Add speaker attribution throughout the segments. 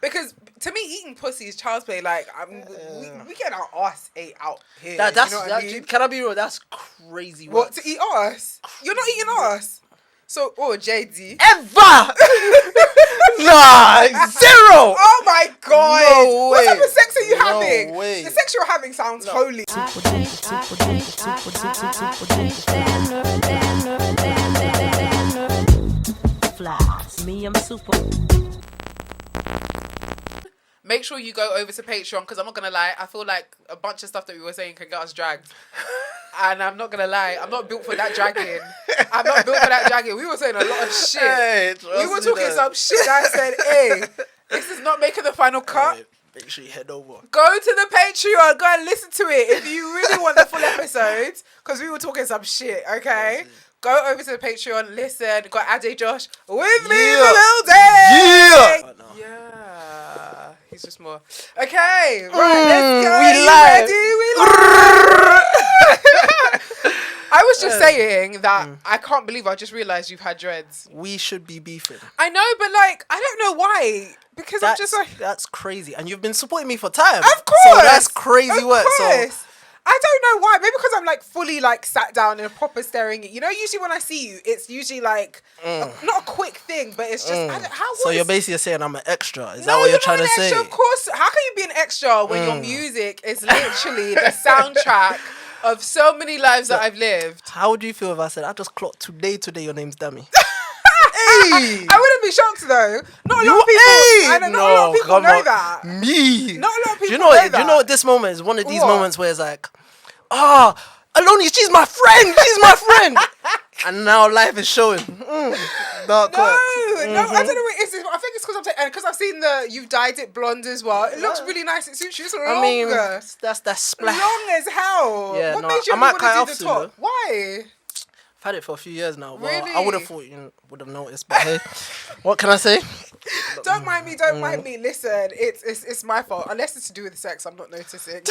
Speaker 1: Because to me, eating pussy is child's play. Like, we get our ass ate out here.
Speaker 2: That's
Speaker 1: you know what I mean?
Speaker 2: Can I be real? That's crazy.
Speaker 1: What, to eat ass? You're not eating ass. So, JD.
Speaker 2: Ever! Nah, 0!
Speaker 1: Oh my God!
Speaker 2: No way.
Speaker 1: What type of sex are you having?
Speaker 2: Way.
Speaker 1: The sex you're having sounds holy.
Speaker 3: Flies. Me, I'm super.
Speaker 1: Make sure you go over to Patreon, because I'm not gonna lie, I feel like a bunch of stuff that we were saying can get us dragged. And I'm not gonna lie, I'm not built for that dragging. I'm not built for that dragging. We were saying a lot of shit.
Speaker 2: Hey,
Speaker 1: we were talking some shit. I said, hey, this is not making the final cut.
Speaker 2: Hey, make sure you head over.
Speaker 1: Go to the Patreon. Go and listen to it if you really want the full episodes, because we were talking some shit, okay? Go over to the Patreon, listen. Got Adejosh with me in a little day. Yeah. He's just more. Okay, right, let's go.
Speaker 2: We live.
Speaker 1: We live. I was just saying that I can't believe I just realised you've had dreads.
Speaker 2: We should be beefing.
Speaker 1: I know, but like, I don't know why. Because I'm just like...
Speaker 2: That's crazy. And you've been supporting me for time.
Speaker 1: Of course.
Speaker 2: So that's crazy work. So
Speaker 1: I don't know why. Maybe because I'm like fully like sat down and proper staring at you. You know, usually when I see you, it's usually like not a quick thing, but it's just
Speaker 2: So you're basically saying I'm an extra. Is that what you're trying to say?
Speaker 1: Extra, of course. How can you be an extra when your music is literally the soundtrack of so many lives that I've lived?
Speaker 2: How would you feel if I said I just clocked today your name's Dummy?
Speaker 1: Hey! I wouldn't be shocked though. Not a lot of people. Not a lot of people know that.
Speaker 2: Me.
Speaker 1: Not a lot of people
Speaker 2: know
Speaker 1: know
Speaker 2: that.
Speaker 1: that.
Speaker 2: Do you know what this moment is? One of these moments where it's like, Oloni, she's my friend. She's my friend. And now life is showing. Dark
Speaker 1: No, I don't know what it is. I think it's because I've seen you've dyed it blonde as well. It looks really nice. It suits you. It's long.
Speaker 2: I mean, that's splash.
Speaker 1: Long as hell.
Speaker 2: Yeah,
Speaker 1: what made you want to do the top? Why?
Speaker 2: I've had it for a few years now. Well,
Speaker 1: Really?
Speaker 2: I would have thought you would have noticed, but hey, what can I say?
Speaker 1: Don't mind me. Don't mind me. Listen, it's my fault. Unless it's to do with sex, I'm not noticing.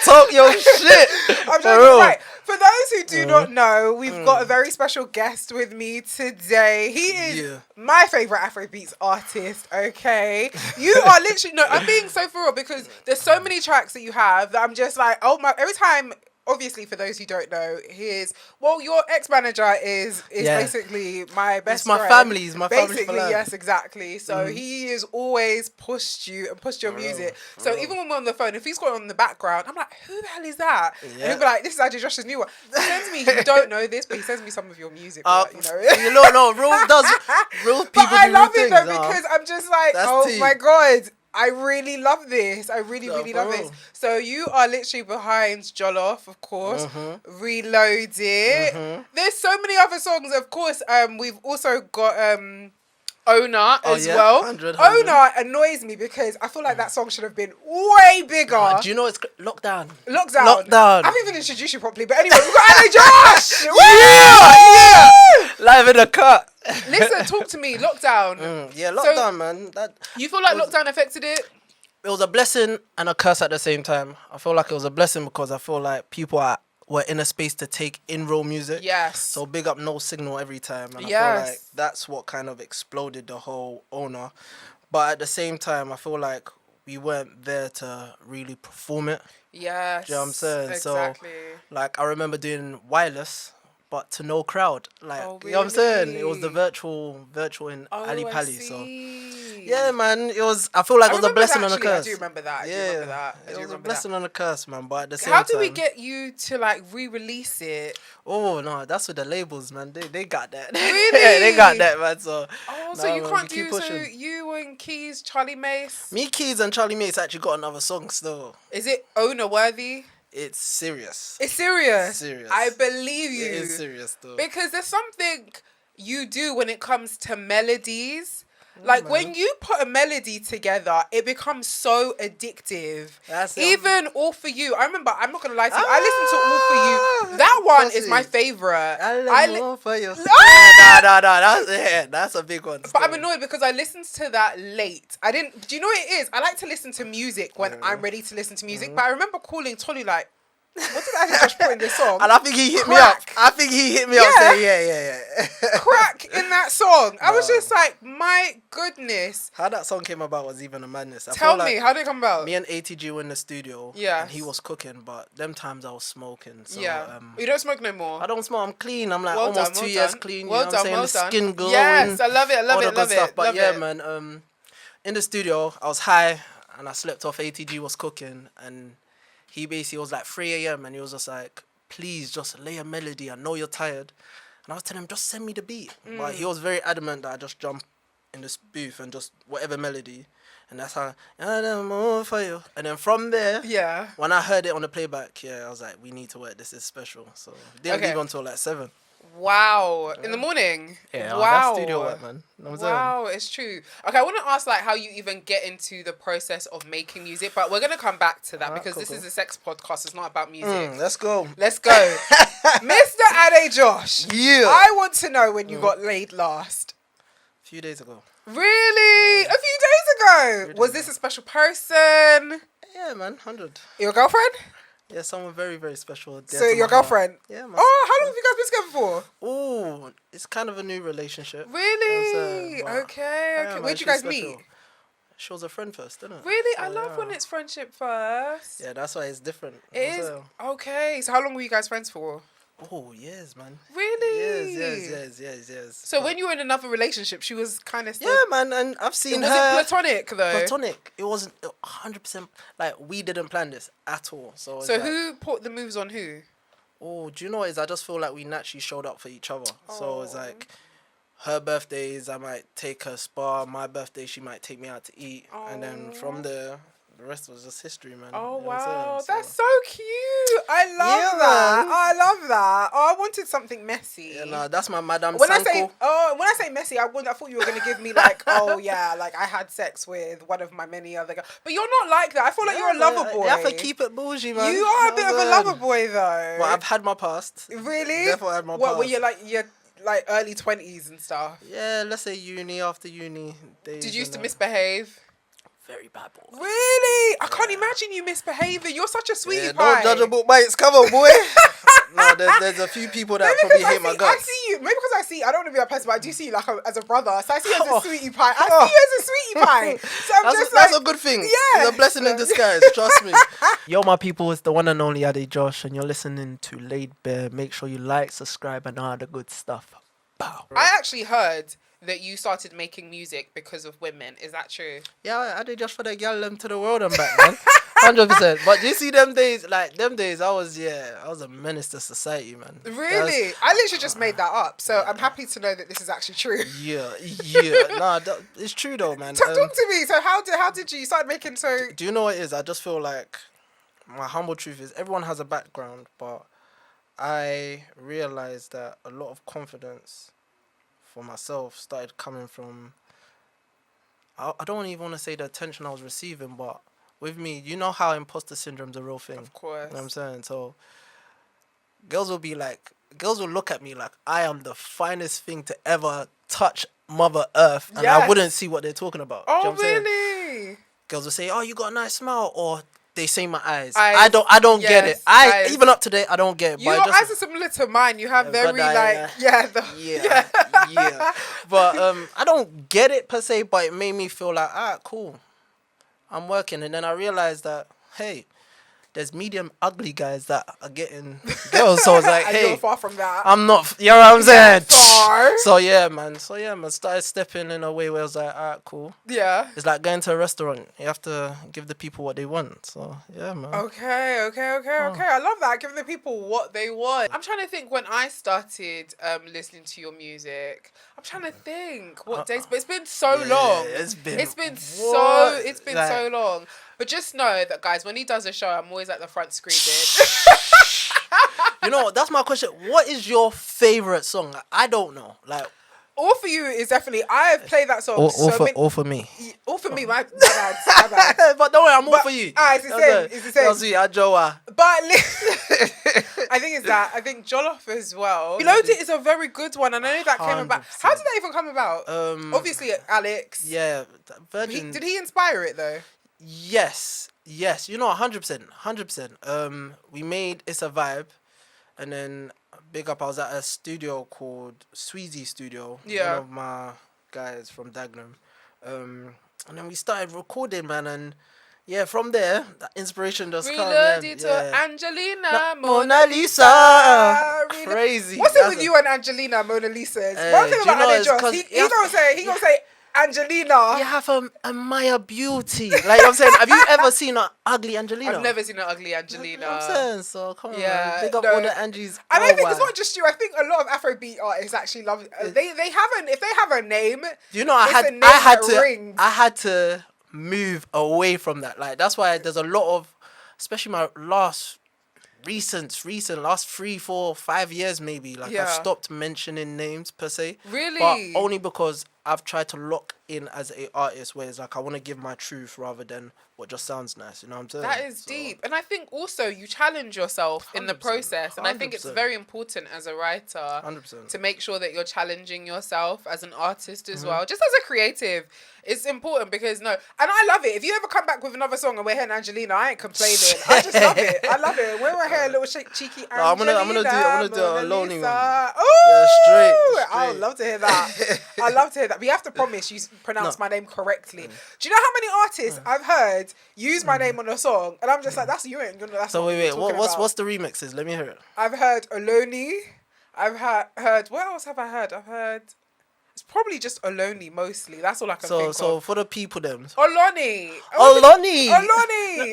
Speaker 2: Talk your shit.
Speaker 1: I'm joking. Right. For those who do not know, we've got a very special guest with me today. He is my favorite Afrobeats artist. Okay, you are literally I'm being so for real because there's so many tracks that you have that I'm just like, oh my! Every time. Obviously, for those who don't know, your ex-manager is basically my best friend.
Speaker 2: It's my family. He's my family
Speaker 1: basically,
Speaker 2: for life.
Speaker 1: yes, exactly. So he has always pushed you and pushed your music. So even when we're on the phone, if he's got it on the background, I'm like, who the hell is that? Yeah. And he'll be like, this is Adejosh's new one. He sends me, you don't know this, but he sends me some of your music.
Speaker 2: No, real people. But
Speaker 1: I love it
Speaker 2: things,
Speaker 1: though because I'm just like, my God. I really love this. I really love this. So you are literally behind Jollof, of course. Reload It. There's so many other songs, of course. We've also got Owner as well.
Speaker 2: 100.
Speaker 1: Owner annoys me because I feel like that song should have been way bigger.
Speaker 2: Do you know it's Lockdown?
Speaker 1: I haven't even introduced you properly, but anyway, we've got Adejosh.
Speaker 2: Yeah. Live in the cut.
Speaker 1: Listen, talk to me. Lockdown.
Speaker 2: Lockdown, man.
Speaker 1: You feel like lockdown affected it?
Speaker 2: It was a blessing and a curse at the same time. I feel like it was a blessing because I feel like people were in a space to take in real music.
Speaker 1: Yes.
Speaker 2: So big up No Signal every time. And I feel like that's what kind of exploded the whole Owner. But at the same time, I feel like we weren't there to really perform it.
Speaker 1: Yes.
Speaker 2: Do you know what I'm saying?
Speaker 1: Exactly.
Speaker 2: So, like, I remember doing Wireless, but to no crowd. Like,
Speaker 1: really?
Speaker 2: You know what I'm saying? It was the virtual in Ali Pali. So, yeah, man, I feel like it was a blessing on a curse.
Speaker 1: I do remember that.
Speaker 2: It was a blessing on a curse, man. But at the same time.
Speaker 1: How do we get you to like re-release it?
Speaker 2: Oh, no, that's with the labels, man. They got that.
Speaker 1: Really?
Speaker 2: Yeah, they got that, man. So,
Speaker 1: so you can't do, so you and Keys, Charlie Mace?
Speaker 2: Me, Keys and Charlie Mace actually got another song still.
Speaker 1: Is it Owner worthy?
Speaker 2: It's serious.
Speaker 1: It's serious?
Speaker 2: It's serious.
Speaker 1: I believe you.
Speaker 2: It is serious, though.
Speaker 1: Because there's something you do when it comes to melodies. Like, when you put a melody together, it becomes so addictive. Even All For You. I remember, I'm not going to lie to you, I listened to All For You. That one is my favourite.
Speaker 2: All For You. That's a big one.
Speaker 1: But I'm annoyed because I listened to that late. Do you know what it is? I like to listen to music when I'm ready to listen to music. But I remember calling Tolly like, What did Adejosh put in this song?
Speaker 2: And I think he hit me up. Saying, yeah.
Speaker 1: Crack in that song. I was just like, my goodness.
Speaker 2: How that song came about was even a madness.
Speaker 1: Tell me, how did it come about?
Speaker 2: Me and ATG were in the studio.
Speaker 1: Yeah.
Speaker 2: And he was cooking, but them times I was smoking. So,
Speaker 1: you don't smoke no more?
Speaker 2: I don't smoke. I'm clean. I'm like
Speaker 1: well
Speaker 2: almost
Speaker 1: done,
Speaker 2: 2 years clean.
Speaker 1: Well
Speaker 2: you know what I'm saying?
Speaker 1: Well
Speaker 2: the
Speaker 1: done.
Speaker 2: skin glowing.
Speaker 1: Yes, I love it. I love it.
Speaker 2: Love
Speaker 1: Stuff.
Speaker 2: But man, in the studio, I was high and I slept off. ATG was cooking and he basically was like 3 a.m. and he was just like, please just lay a melody. I know you're tired. And I was telling him, just send me the beat. But he was very adamant that I just jump in this booth and just whatever melody. And that's how, I'm all for you. And then from there, when I heard it on the playback, I was like, we need to work. This is special. So didn't leave until like 7.
Speaker 1: Wow. In the morning?
Speaker 2: Yeah,
Speaker 1: wow.
Speaker 2: That's studio work, man.
Speaker 1: Wow, it's true. Okay, I want to ask like how you even get into the process of making music, but we're going to come back to that because this is a sex podcast. It's not about music.
Speaker 2: Let's go.
Speaker 1: Mr. Adejosh.
Speaker 2: Yeah.
Speaker 1: I want to know when you got laid last.
Speaker 2: A few days ago.
Speaker 1: Really? A few days ago? Was this a special person?
Speaker 2: Yeah, man. 100.
Speaker 1: Your girlfriend?
Speaker 2: Yeah, someone very, very special.
Speaker 1: So your girlfriend?
Speaker 2: Yeah.
Speaker 1: Oh, how long have you guys been together for?
Speaker 2: Oh, it's kind of a new relationship.
Speaker 1: Really? Okay.
Speaker 2: Yeah,
Speaker 1: Where'd you guys meet?
Speaker 2: She was a friend first, didn't it?
Speaker 1: Really? I love when it's friendship first.
Speaker 2: Yeah, that's why it's different.
Speaker 1: It is? Okay. So how long were you guys friends for?
Speaker 2: Oh, years, man.
Speaker 1: Really?
Speaker 2: Yes.
Speaker 1: So when you were in another relationship, she was kind of still...
Speaker 2: Yeah, man, and I've seen her...
Speaker 1: Was it platonic, though?
Speaker 2: Platonic. It wasn't 100%... Like, we didn't plan this at all. So
Speaker 1: who put the moves on who?
Speaker 2: Oh, do you know what it is? I just feel like we naturally showed up for each other. So it's like... Her birthdays, I might take her spa. My birthday, she might take me out to eat. And then from there... The rest was just history, man.
Speaker 1: Oh,
Speaker 2: you know
Speaker 1: wow.
Speaker 2: So.
Speaker 1: That's so cute. I love that. Man. I love that. Oh, I wanted something messy.
Speaker 2: Yeah, no, that's my Madame
Speaker 1: when
Speaker 2: Sanko.
Speaker 1: When I say messy, I thought you were going to give me like, like I had sex with one of my many other girls. But you're not like that. I feel like you're a lover boy.
Speaker 2: You have to keep it bougie, man.
Speaker 1: You are a bit of a lover boy, though.
Speaker 2: Well, I've had my past.
Speaker 1: Really?
Speaker 2: Definitely had my past.
Speaker 1: Were you like early 20s and stuff?
Speaker 2: Yeah, let's say after uni.
Speaker 1: Did you used to misbehave?
Speaker 2: Very bad boy.
Speaker 1: Really? I can't imagine you misbehaving. You're such a sweetie
Speaker 2: Don't
Speaker 1: pie.
Speaker 2: judge a book by its cover, boy. No, there's a few people that probably hate my guts.
Speaker 1: I see you. Maybe because I don't want to be a person, but I do see you like as a brother. So I see you as a sweetie pie. I see you as a sweetie pie. So
Speaker 2: that's a good thing.
Speaker 1: Yeah.
Speaker 2: It's a blessing in disguise. Trust me. Yo, my people, it's the one and only Adejosh, and you're listening to Laid Bare. Make sure you like, subscribe, and all the good stuff. Bow.
Speaker 1: I actually heard that you started making music because of women. Is that true?
Speaker 2: Yeah, I did just for the girl them to the world and back, man. 100%. But you see them days, I was a menace to society, man.
Speaker 1: Really? I literally just made that up. So I'm happy to know that this is actually true.
Speaker 2: Yeah. Nah, it's true though, man.
Speaker 1: Talk to me. So how did you start making
Speaker 2: Do you know what it is? I just feel like my humble truth is everyone has a background, but I realized that a lot of confidence for myself started coming from, I don't even want to say the attention I was receiving, but with me, you know how imposter syndrome's a real thing.
Speaker 1: Of course.
Speaker 2: You know what I'm saying? So girls will look at me like I am the finest thing to ever touch Mother Earth, and I wouldn't see what they're talking about.
Speaker 1: Oh,
Speaker 2: you know what I'm
Speaker 1: really?
Speaker 2: saying? Girls will say, "Oh, you got a nice smile," or they say my eyes. I don't get it. Even up to date, I don't get it.
Speaker 1: Your eyes are similar to mine. You have very
Speaker 2: yeah. But I don't get it per se, but it made me feel like, cool. I'm working, and then I realized that, hey, there's medium ugly guys that are getting girls. So it's like, hey,
Speaker 1: you're far from that.
Speaker 2: I'm not. You know what I'm saying?
Speaker 1: Far.
Speaker 2: So yeah, man. Started stepping in a way where I was like, alright, cool.
Speaker 1: Yeah.
Speaker 2: It's like going to a restaurant. You have to give the people what they want. So yeah, man.
Speaker 1: Okay. I love that. Giving the people what they want. I'm trying to think when I started listening to your music. I'm trying to think what days, but it's been so long.
Speaker 2: It's been
Speaker 1: so long. But just know that, guys, when he does a show, I'm always at the front screaming.
Speaker 2: You know, that's my question. What is your favorite song? I don't know. Like,
Speaker 1: All For You is definitely... I've played that song
Speaker 2: all for me.
Speaker 1: All For Me, my bad.
Speaker 2: But don't worry, I'm all for you.
Speaker 1: It's the same. It's the same. But I think it's that. I think Jollof as well. Reload It is a very good one. And I know that came about.
Speaker 2: 100%.
Speaker 1: How did that even come about? Obviously, Alex.
Speaker 2: Yeah. Virgin.
Speaker 1: Did he inspire it, though?
Speaker 2: Yes. You know, 100%. 100%. We made It's a Vibe, and then big up. I was at a studio called Sweezy Studio.
Speaker 1: Yeah.
Speaker 2: One of my guys from Dagenham. And then we started recording, man, and yeah, from there, that inspiration just come.
Speaker 1: Reloaded to
Speaker 2: Yeah.
Speaker 1: Angelina,
Speaker 2: Mona Lisa.
Speaker 1: Really-
Speaker 2: Crazy.
Speaker 1: What's it
Speaker 2: That's
Speaker 1: with
Speaker 2: a-
Speaker 1: you and Angelina, Mona Lisa?
Speaker 2: Hey,
Speaker 1: One thing
Speaker 2: do you
Speaker 1: about
Speaker 2: know it's
Speaker 1: Adejosh,
Speaker 2: 'cause
Speaker 1: he
Speaker 2: you have
Speaker 1: gonna say Angelina.
Speaker 2: You have to admire beauty. Like I'm saying, have you ever seen an ugly Angelina?
Speaker 1: I've never seen an ugly
Speaker 2: You
Speaker 1: Angelina.
Speaker 2: know what I'm saying, so come on,
Speaker 1: Yeah,
Speaker 2: man. Big up
Speaker 1: no.
Speaker 2: all the Angies.
Speaker 1: And I think it's
Speaker 2: worldwide.
Speaker 1: not just you. I think a lot of Afrobeat artists actually love. They haven't. If they have a name,
Speaker 2: Do you know
Speaker 1: it's a name that rings.
Speaker 2: I had to move away from that. Like that's why there's a lot of, especially my recent last 3, 4, 5 years maybe. Like
Speaker 1: Yeah.
Speaker 2: I've stopped mentioning names per se.
Speaker 1: Really?
Speaker 2: But only because I've tried to lock in as a artist, where it's like I want to give my truth rather than what just sounds nice. You know what I'm saying?
Speaker 1: That is
Speaker 2: So,
Speaker 1: deep. And I think also you challenge yourself in the
Speaker 2: 100%,
Speaker 1: process. And I think it's
Speaker 2: 100%.
Speaker 1: very important as a writer
Speaker 2: 100%.
Speaker 1: to make sure that you're challenging yourself as an artist
Speaker 2: Mm-hmm.
Speaker 1: as well. Just as a creative. It's important because and I love it. If you ever come back with another song and we're hearing Angelina, I ain't complaining. I just love it. I love it. We're here a little cheeky Angelina.
Speaker 2: I'm gonna do a Oloni one.
Speaker 1: Oh,
Speaker 2: straight.
Speaker 1: I would love to hear that. I love to hear that. But you have to promise you pronounce my name correctly. Do you know how many artists I've heard use my name on a song, and I'm just like, that's you ain't gonna. That's
Speaker 2: So
Speaker 1: not
Speaker 2: wait,
Speaker 1: what
Speaker 2: what's the remixes? Let me hear it.
Speaker 1: I've heard Oloni. I've heard. What else have I heard? I've heard. It's probably just Oloni mostly. That's all I can think
Speaker 2: So
Speaker 1: of.
Speaker 2: for the people, them.
Speaker 1: Oloni.
Speaker 2: Oloni.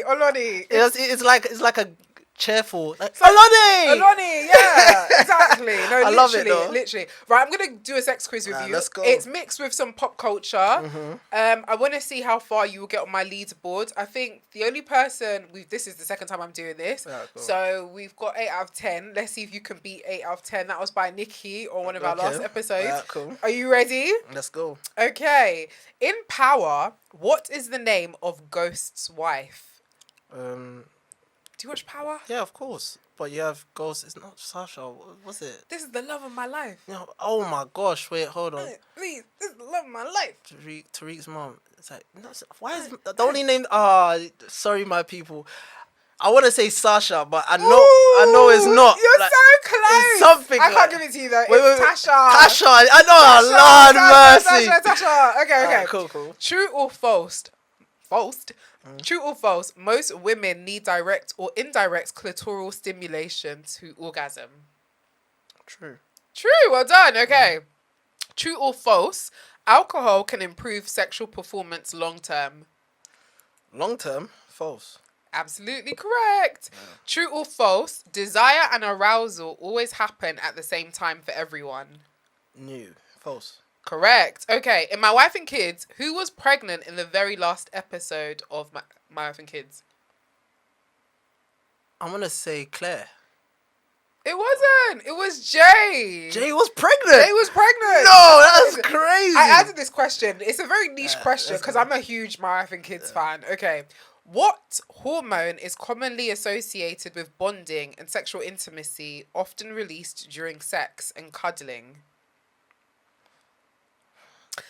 Speaker 1: Oloni.
Speaker 2: It's like a cheerful. Like,
Speaker 1: Oloni, yeah, exactly. No,
Speaker 2: I love it, though.
Speaker 1: literally. Right, I'm gonna do a sex quiz with you.
Speaker 2: Let's go.
Speaker 1: It's mixed with some pop culture. I want to see how far you will get on my leaderboard. I think the only person this is the second time I'm doing this,
Speaker 2: cool.
Speaker 1: so we've got 8 out of 10. Let's see if you can beat 8 out of 10. That was by Nikki on one of our last episodes.
Speaker 2: Cool.
Speaker 1: Are you ready?
Speaker 2: Let's go.
Speaker 1: Okay. In Power, what is the name of Ghost's wife? Do you watch Power?
Speaker 2: Yeah, of course. But you have Ghost. It's not Sasha. What was it?
Speaker 1: This is the love of my life.
Speaker 2: No. Oh my gosh! Wait, hold on.
Speaker 1: Please, this is the love of my life.
Speaker 2: Tariq's mom. It's like, no, why is the only name? Sorry, my people. I want to say Sasha, but I know it's not.
Speaker 1: You're
Speaker 2: like,
Speaker 1: so close.
Speaker 2: It's something.
Speaker 1: I can't give it to you though.
Speaker 2: Wait,
Speaker 1: It's Tasha.
Speaker 2: Tasha. I know. Lord mercy.
Speaker 1: Tasha. Okay.
Speaker 2: Alright, cool.
Speaker 1: True or false? True or false? Most women need direct or indirect clitoral stimulation to orgasm.
Speaker 2: True.
Speaker 1: Well done. Okay. True or false? Alcohol can improve sexual performance long term.
Speaker 2: Long term, false.
Speaker 1: Absolutely correct. True or false? Desire and arousal always happen at the same time for everyone.
Speaker 2: New. False.
Speaker 1: Correct. Okay. In My Wife and Kids, who was pregnant in the very last episode of My Wife and Kids?
Speaker 2: I'm gonna say Claire.
Speaker 1: It wasn't. It was Jay.
Speaker 2: Jay was pregnant.
Speaker 1: Jay was pregnant.
Speaker 2: No, that's crazy.
Speaker 1: I added this question. It's a very niche question because I'm a huge My Wife and Kids fan. Okay. What hormone is commonly associated with bonding and sexual intimacy, often released during sex and cuddling?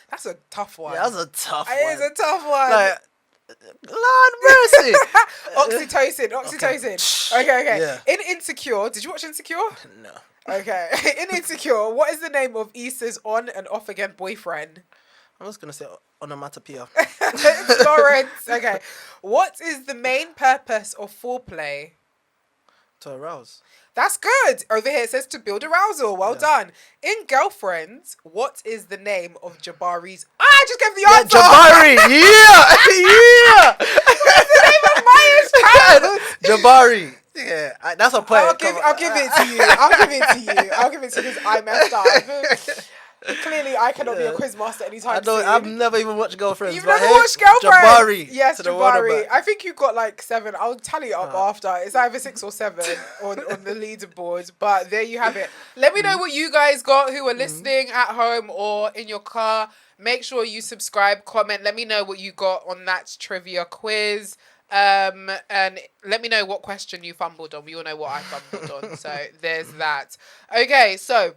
Speaker 1: That's a tough one.
Speaker 2: Yeah, that's a tough one.
Speaker 1: It is a tough one.
Speaker 2: Like, Lord mercy.
Speaker 1: Oxytocin. Okay.
Speaker 2: Yeah.
Speaker 1: In Insecure, did you watch Insecure?
Speaker 2: No.
Speaker 1: Okay. In Insecure, what is the name of Issa's on and off again boyfriend?
Speaker 2: I was gonna say onomatopoeia.
Speaker 1: It's Lawrence. Okay. What is the main purpose of foreplay?
Speaker 2: To arouse.
Speaker 1: That's good. Over here it says to build arousal. Well done. In Girlfriends, what is the name of Jabari's... I just gave the answer.
Speaker 2: Jabari. Yeah.
Speaker 1: What's the name of Maya's child?
Speaker 2: Jabari. Yeah, that's a point.
Speaker 1: I'll give it to you. I'll give it to you because I messed up. Clearly, I cannot be a quiz master anytime soon.
Speaker 2: I've never even watched Girlfriends.
Speaker 1: You've never watched Girlfriends?
Speaker 2: Jabari.
Speaker 1: Yes, Jabari. I think you got like 7. I'll tally it up after. It's either 6 or 7 on the leaderboard. But there you have it. Let me know what you guys got who are listening at home or in your car. Make sure you subscribe, comment. Let me know what you got on that trivia quiz. And let me know what question you fumbled on. We all know what I fumbled on. So there's that. Okay, so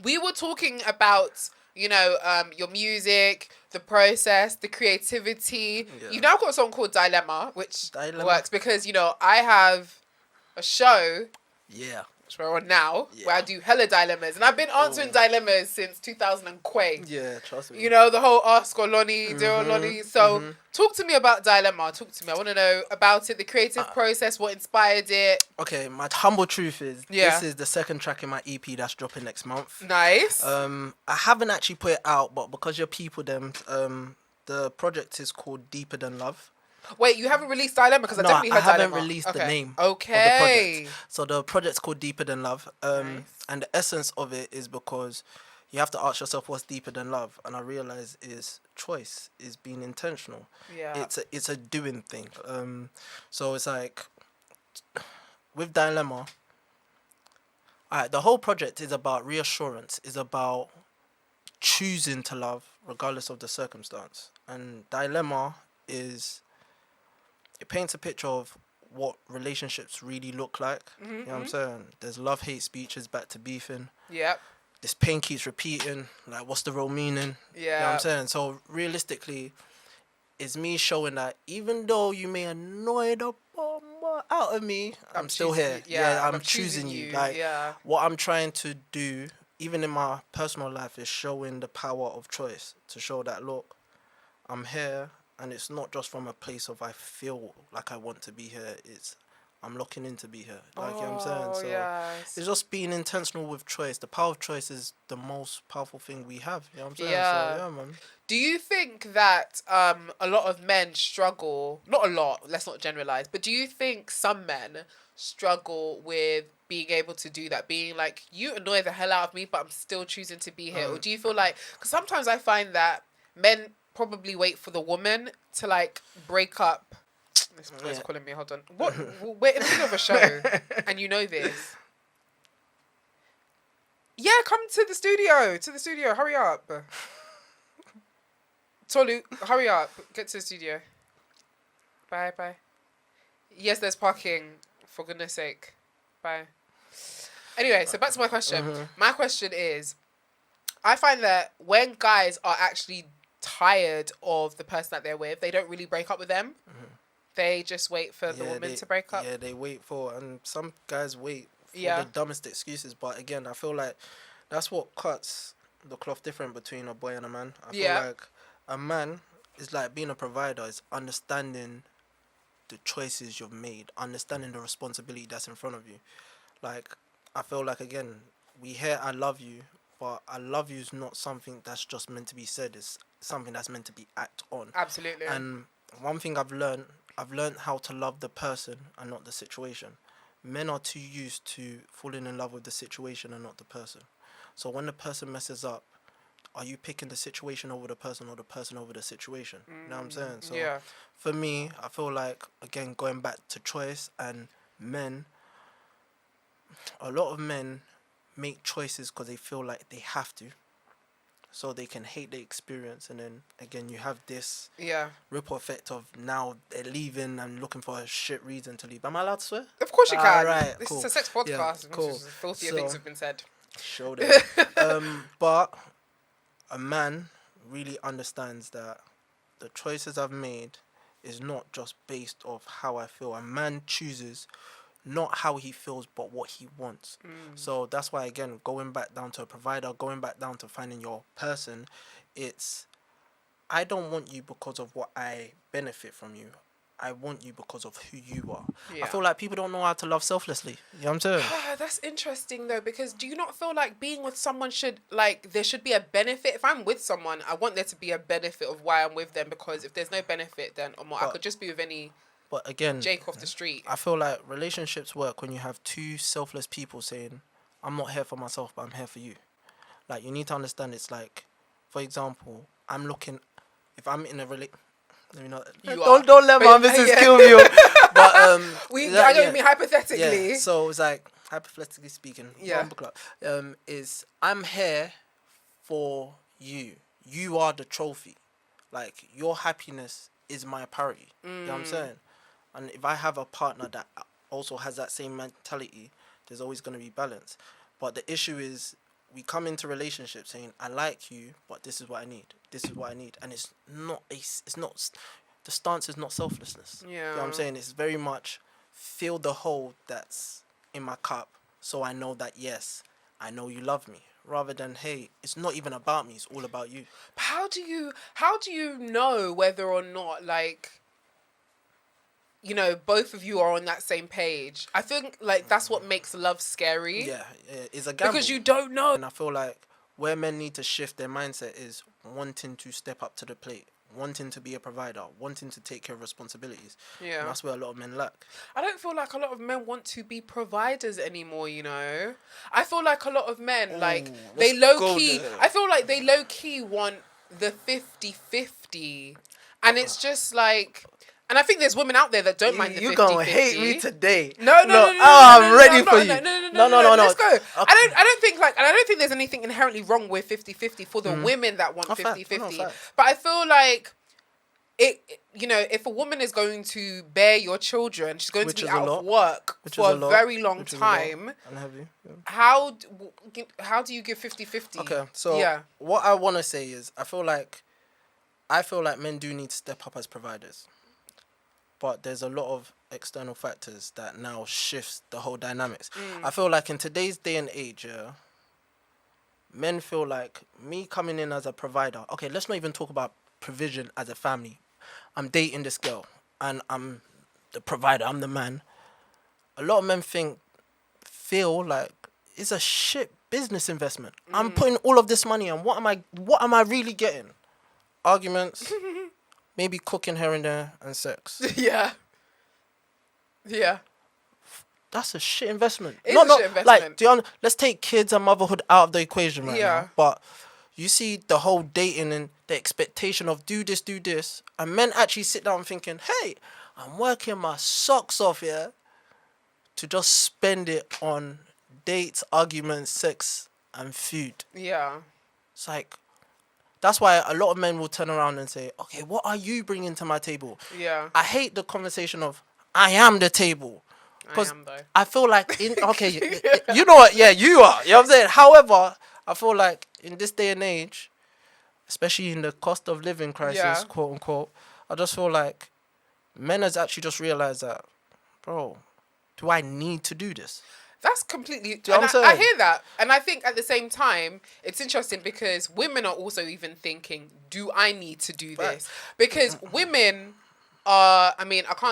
Speaker 1: we were talking about you know, your music, the process, the creativity.
Speaker 2: Yeah.
Speaker 1: You've now got a song called Dilemma, which
Speaker 2: Dilemma.
Speaker 1: works because, you know, I have a show
Speaker 2: Yeah.
Speaker 1: which we're on now,
Speaker 2: Yeah.
Speaker 1: where I do hella dilemmas. And I've been answering dilemmas since 2000 and Quay.
Speaker 2: Yeah, trust me.
Speaker 1: You know, the whole ask Oloni, do Oloni. So talk to me about Dilemma. Talk to me. I want to know about it, the creative process, what inspired it.
Speaker 2: Okay, my humble truth is
Speaker 1: Yeah.
Speaker 2: this is the second track in my EP that's dropping next month.
Speaker 1: Nice.
Speaker 2: I haven't actually put it out, but because you're people them, the project is called Deeper Than Love.
Speaker 1: Wait, you haven't released Dilemma? Because I
Speaker 2: No,
Speaker 1: definitely
Speaker 2: I
Speaker 1: heard
Speaker 2: haven't
Speaker 1: Dilemma.
Speaker 2: released the name
Speaker 1: Okay.
Speaker 2: of the project. So the project's called Deeper Than Love.
Speaker 1: Nice.
Speaker 2: And the essence of it is because you have to ask yourself what's deeper than love. And I realize is choice, is being intentional.
Speaker 1: Yeah.
Speaker 2: It's a doing thing. So it's like with Dilemma, the whole project is about reassurance, is about choosing to love regardless of the circumstance. And Dilemma is, it paints a picture of what relationships really look like. You know what I'm saying? There's love, hate speeches, back to beefing.
Speaker 1: Yep.
Speaker 2: This pain keeps repeating. Like, what's the real meaning?
Speaker 1: Yeah.
Speaker 2: You know what I'm saying? So, realistically, it's me showing that even though you may annoy the bomb out of me, I'm still here.
Speaker 1: Yeah,
Speaker 2: I'm choosing you. Like, what I'm trying to do, even in my personal life, is showing the power of choice. To show that, look, I'm here. And it's not just from a place of I feel like I want to be here. It's I'm looking in to be here. Like, you know what I'm saying? So
Speaker 1: yes.
Speaker 2: it's just being intentional with choice. The power of choice is the most powerful thing we have. You know what I'm saying?
Speaker 1: Yeah.
Speaker 2: So, yeah, man.
Speaker 1: Do you think that a lot of men struggle, not a lot, let's not generalize, but do you think some men struggle with being able to do that, being like, you annoy the hell out of me, but I'm still choosing to be here? Or do you feel like, because sometimes I find that men probably wait for the woman to like break up. This boy's calling me. Hold on. What? We're in the middle of a show, and you know this. Yeah, come to the studio. To the studio. Hurry up. Tolu, hurry up. Get to the studio. Bye, bye. Yes, there's parking. For goodness sake. Bye. Anyway, so back to my question. My question is, I find that when guys are actually tired of the person that they're with, they don't really break up with them. They just wait for the woman to break up.
Speaker 2: Yeah, they wait for, and some guys wait for the dumbest excuses. But again, I feel like that's what cuts the cloth different between a boy and a man. I feel like a man is like being a provider, is understanding the choices you've made, understanding the responsibility that's in front of you. Like, I feel like, again, we hear I love you, but I love you is not something that's just meant to be said. It's something that's meant to be acted on.
Speaker 1: Absolutely.
Speaker 2: And one thing I've learned how to love the person and not the situation. Men are too used to falling in love with the situation and not the person. So when the person messes up, are you picking the situation over the person or the person over the situation? You know what I'm saying? So for me, I feel like, again, going back to choice and men, a lot of men make choices because they feel like they have to, so they can hate the experience, and then again you have this ripple effect of now they're leaving and looking for a shit reason to leave. Am I allowed to swear?
Speaker 1: Of course you can.
Speaker 2: Right,
Speaker 1: this
Speaker 2: cool.
Speaker 1: is a sex podcast.
Speaker 2: Yeah, cool.
Speaker 1: Filthier things have been said.
Speaker 2: Show them. But a man really understands that the choices I've made is not just based off how I feel. A man chooses not how he feels, but what he wants. So that's why, again, going back down to a provider, going back down to finding your person, it's, I don't want you because of what I benefit from you. I want you because of who you are. I feel like people don't know how to love selflessly. You know what I'm saying?
Speaker 1: That's interesting, though, because do you not feel like being with someone should, like, there should be a benefit? If I'm with someone, I want there to be a benefit of why I'm with them, because if there's no benefit, then I could just be with any...
Speaker 2: But again,
Speaker 1: Jake off the street.
Speaker 2: I feel like relationships work when you have two selfless people saying, I'm not here for myself, but I'm here for you. Like, you need to understand, it's like, for example, I'm looking, if I'm in a relationship, let me not, don't let my missus kill me. But,
Speaker 1: I don't mean hypothetically.
Speaker 2: Yeah, so it's like, hypothetically speaking, is I'm here for you. You are the trophy. Like, your happiness is my priority. You know what I'm saying? And if I have a partner that also has that same mentality, there's always going to be balance. But the issue is, we come into relationships saying, I like you, but this is what I need. This is what I need. And it's not, the stance is not selflessness.
Speaker 1: Yeah.
Speaker 2: You know what I'm saying? It's very much fill the hole that's in my cup so I know that, yes, I know you love me. Rather than, hey, it's not even about me, it's all about you.
Speaker 1: But how do you know whether or not, like, you know, both of you are on that same page? I think, like, that's what makes love scary.
Speaker 2: Yeah, it's a gamble.
Speaker 1: Because you don't know.
Speaker 2: And I feel like where men need to shift their mindset is wanting to step up to the plate, wanting to be a provider, wanting to take care of responsibilities.
Speaker 1: Yeah.
Speaker 2: And that's where a lot of men lack.
Speaker 1: I don't feel like a lot of men want to be providers anymore, you know? I feel like a lot of men, like, they low-key... I feel like they low-key want the 50-50. And it's just like... And I think there's women out there that don't mind the 50-50.
Speaker 2: You're going to hate me today.
Speaker 1: No.
Speaker 2: I'm ready for you.
Speaker 1: No. Let's go.
Speaker 2: Okay.
Speaker 1: I don't think like, and I don't think there's anything inherently wrong with 50-50 for the women that want 50-50. But I feel like it, you know, if a woman is going to bear your children, she's going to be out of work for a very long time. How do you give 50-50?
Speaker 2: Okay, so what I want to say is I feel like men do need to step up as providers. But there's a lot of external factors that now shifts the whole dynamics. I feel like in today's day and age, men feel like me coming in as a provider. Okay, let's not even talk about provision as a family. I'm dating this girl and I'm the provider. I'm the man. A lot of men feel like it's a shit business investment. I'm putting all of this money and what am I really getting? Arguments. Maybe cooking here and there and sex.
Speaker 1: Yeah.
Speaker 2: That's a shit investment.
Speaker 1: It's a shit investment.
Speaker 2: Like, let's take kids and motherhood out of the equation right now. But you see the whole dating and the expectation of do this, and men actually sit down thinking, hey, I'm working my socks off here to just spend it on dates, arguments, sex, and food.
Speaker 1: Yeah.
Speaker 2: It's like... That's why a lot of men will turn around and say, okay, what are you bringing to my table?
Speaker 1: Yeah.
Speaker 2: I hate the conversation of, I am the table. Because I feel like, you know what? Yeah, you are. You know what I'm saying? However, I feel like in this day and age, especially in the cost of living crisis, quote unquote, I just feel like men has actually just realized that, bro, do I need to do this?
Speaker 1: That's completely... I hear that. And I think at the same time, it's interesting because women are also even thinking, do I need to do this? Because women are... I mean, I can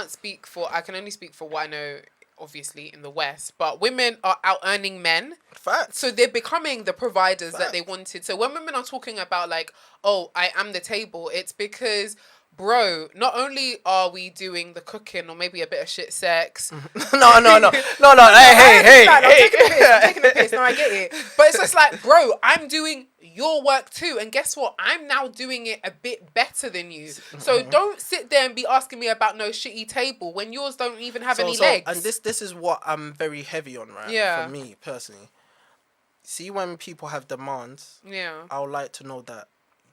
Speaker 1: only speak for what I know, obviously, in the West. But women are out-earning men.
Speaker 2: Facts.
Speaker 1: So they're becoming the providers that they wanted. So when women are talking about like, oh, I am the table, it's because... Bro, not only are we doing the cooking or maybe a bit of shit sex.
Speaker 2: No. Hey.
Speaker 1: I'm taking the piss. No, I get it. But it's just like, bro, I'm doing your work too. And guess what? I'm now doing it a bit better than you. So don't sit there and be asking me about no shitty table when yours don't even have any legs.
Speaker 2: And this is what I'm very heavy on, right?
Speaker 1: Yeah.
Speaker 2: For me, personally. See, when people have demands, I would like to know that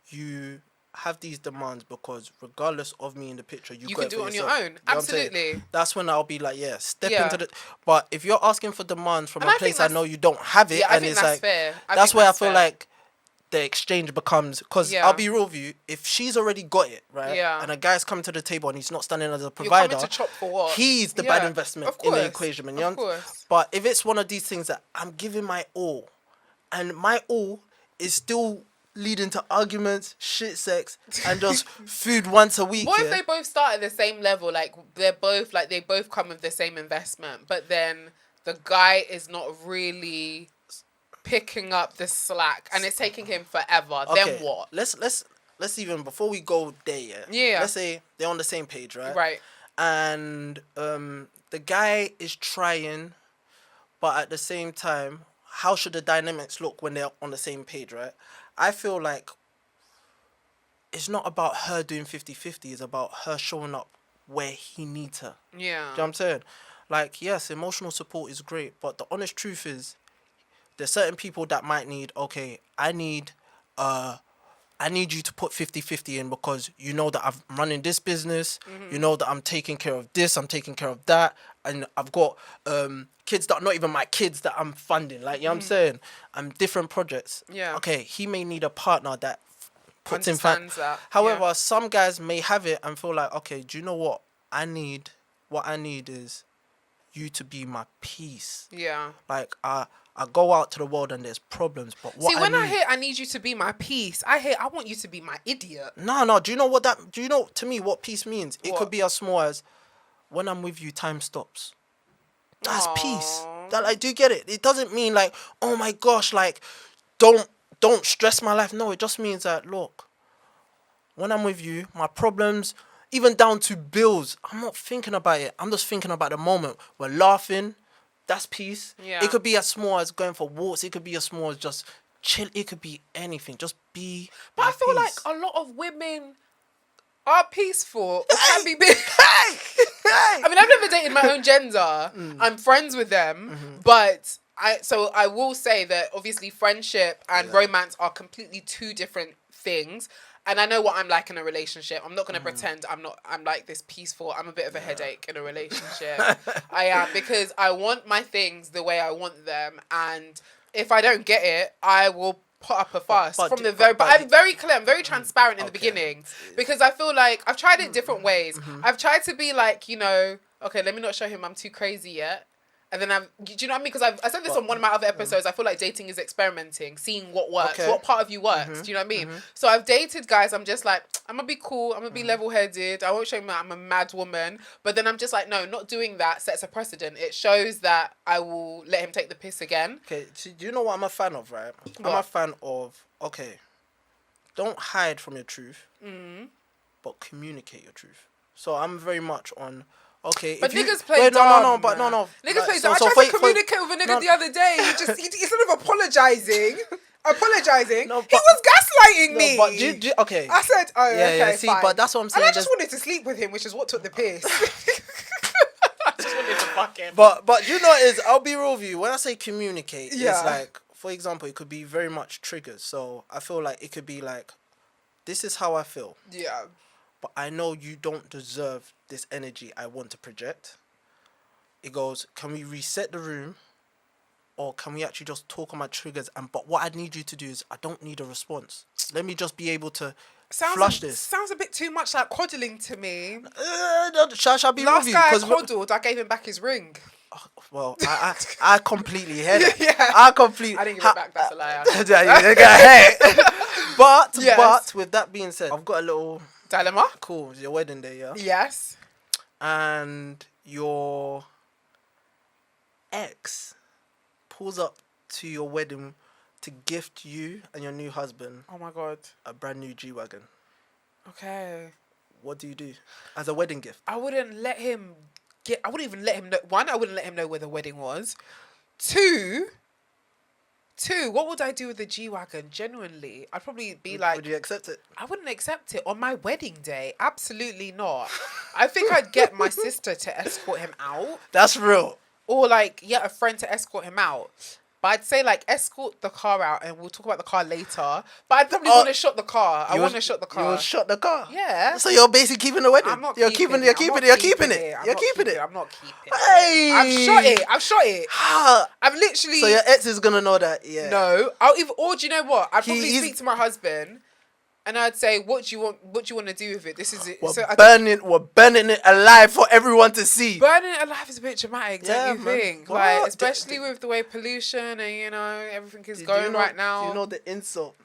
Speaker 2: you... have these demands because regardless of me in the picture, you can do it on your own.
Speaker 1: Absolutely.
Speaker 2: That's when I'll be like, step into the... But if you're asking for demands from a place I know you don't have it, and it's like...
Speaker 1: fair.
Speaker 2: That's where I feel like the exchange becomes... Because I'll be real with you, if she's already got it, right? Yeah. And a guy's coming to the table and he's not standing as a provider...
Speaker 1: You're coming to chop for what?
Speaker 2: He's the bad investment in the equation. Of course. But if it's one of these things that I'm giving my all, and my all is still... leading to arguments, shit sex, and just food once a week.
Speaker 1: What if they both start at the same level? Like they both come with the same investment, but then the guy is not really picking up the slack, and it's taking him forever. Okay. Then what?
Speaker 2: Let's even before we go there. Let's say they're on the same page, right?
Speaker 1: Right.
Speaker 2: And the guy is trying, but at the same time, how should the dynamics look when they're on the same page, right? I feel like it's not about her doing 50-50. It's about her showing up where he needs her. Yeah. Do you know what I'm saying? Like, yes, emotional support is great, but the honest truth is there's certain people that might need, okay, I need I need you to put 50-50 in because you know that I'm running this business. You know that I'm taking care of this. I'm taking care of that. And I've got kids that are not even my kids that I'm funding. Like, you know what I'm saying? Different projects.
Speaker 1: Yeah.
Speaker 2: Okay, he may need a partner that puts in
Speaker 1: Understands that.
Speaker 2: However,
Speaker 1: Yeah.
Speaker 2: some guys may have it and feel like, okay, do you know what? What I need is you to be my peace.
Speaker 1: Yeah.
Speaker 2: Like, I go out to the world and there's problems, but what
Speaker 1: See, when I hear I need you to be my peace, I hear I want you to be my idiot.
Speaker 2: No, do you know to me what peace means? It
Speaker 1: What?
Speaker 2: could be as small as when I'm with you, time stops. That's peace. That, like, do you get it? It doesn't mean like, oh my gosh, like, don't stress my life. No, it just means that, look, when I'm with you, my problems, even down to bills, I'm not thinking about it. I'm just thinking about the moment. We're laughing. That's peace.
Speaker 1: Yeah.
Speaker 2: It could be as small as going for walks. It could be as small as just chill. It could be anything. Just be.
Speaker 1: But I feel like a lot of women are peaceful or can be big. I mean, I've never dated my own gender. I'm friends with them, but I will say that obviously friendship and romance are completely two different things. And I know what I'm like in a relationship. I'm not going to pretend I'm like this peaceful. I'm a bit of a headache in a relationship. I am, because I want my things the way I want them. And if I don't get it, I will put up a fuss but I'm very clear. I'm very transparent in the beginning, because I feel like I've tried it different ways. I've tried to be like, you know, okay, let me not show him I'm too crazy yet. And then do you know what I mean? Because I said this on one of my other episodes. I feel like dating is experimenting, seeing what works, what part of you works. Do you know what I mean? So I've dated guys. I'm just like, I'm gonna be cool. I'm gonna be level-headed. I won't show him that I'm a mad woman. But then I'm just like, no, not doing that sets a precedent. It shows that I will let him take the piss again.
Speaker 2: Okay, so do you know what I'm a fan of, right?
Speaker 1: What?
Speaker 2: I'm a fan of, okay, don't hide from your truth, but communicate your truth. So I'm very much on... Okay,
Speaker 1: but niggas play dumb.
Speaker 2: No.
Speaker 1: Niggas play dumb. I tried to communicate with a nigga the other day. He instead of apologizing,
Speaker 2: no,
Speaker 1: he was gaslighting me.
Speaker 2: But okay.
Speaker 1: I said, oh, okay,
Speaker 2: yeah. See,
Speaker 1: fine.
Speaker 2: but that's what I'm saying.
Speaker 1: And I just wanted to sleep with him, which is what took the piss. I just wanted to fuck him.
Speaker 2: But you know, I'll be real with you. When I say communicate, it's like, for example, it could be very much triggers. So I feel like it could be like, this is how I feel.
Speaker 1: Yeah.
Speaker 2: But I know you don't deserve this energy I want to project. It goes, can we reset the room? Or can we actually just talk on my triggers? But what I need you to do is, I don't need a response. Let me just be able to flush this.
Speaker 1: Sounds a bit too much like coddling to me.
Speaker 2: Shall I be
Speaker 1: Last
Speaker 2: real
Speaker 1: guy I
Speaker 2: with you?
Speaker 1: coddled, I gave him back his ring.
Speaker 2: Well, I completely heard it.
Speaker 1: Yeah.
Speaker 2: I didn't
Speaker 1: give it back, that's a liar.
Speaker 2: But with that being said, I've got a little...
Speaker 1: Dilemma?
Speaker 2: Cool, it's your wedding day, yeah?
Speaker 1: Yes.
Speaker 2: And your ex pulls up to your wedding to gift you and your new husband
Speaker 1: Oh my God.
Speaker 2: a brand new G-Wagon.
Speaker 1: Okay.
Speaker 2: What do you do as a wedding gift?
Speaker 1: I wouldn't even let him know. One, I wouldn't let him know where the wedding was. Two, what would I do with the G-Wagon? Genuinely, I'd probably be like...
Speaker 2: Would you accept it?
Speaker 1: I wouldn't accept it on my wedding day. Absolutely not. I think I'd get my sister to escort him out.
Speaker 2: That's real.
Speaker 1: Or like, a friend to escort him out. But I'd say like, escort the car out and we'll talk about the car later. But I'd probably want to shot the car. I want to shot the car.
Speaker 2: You will shot the car?
Speaker 1: Yeah.
Speaker 2: So you're basically keeping the wedding?
Speaker 1: I'm not
Speaker 2: You're
Speaker 1: keeping
Speaker 2: keeping
Speaker 1: it.
Speaker 2: You're keeping it.
Speaker 1: I'm not keeping it.
Speaker 2: Hey!
Speaker 1: I've shot it. I've literally...
Speaker 2: So your ex is going to know that, yeah.
Speaker 1: No. Or do you know what? I'd probably speak to my husband and I'd say, what do you want to do with it? This is it.
Speaker 2: We're burning it alive for everyone to see.
Speaker 1: Burning it alive is a bit dramatic, don't you think?
Speaker 2: What?
Speaker 1: Like, especially with the way pollution and, everything is going right now.
Speaker 2: Do you know the insult?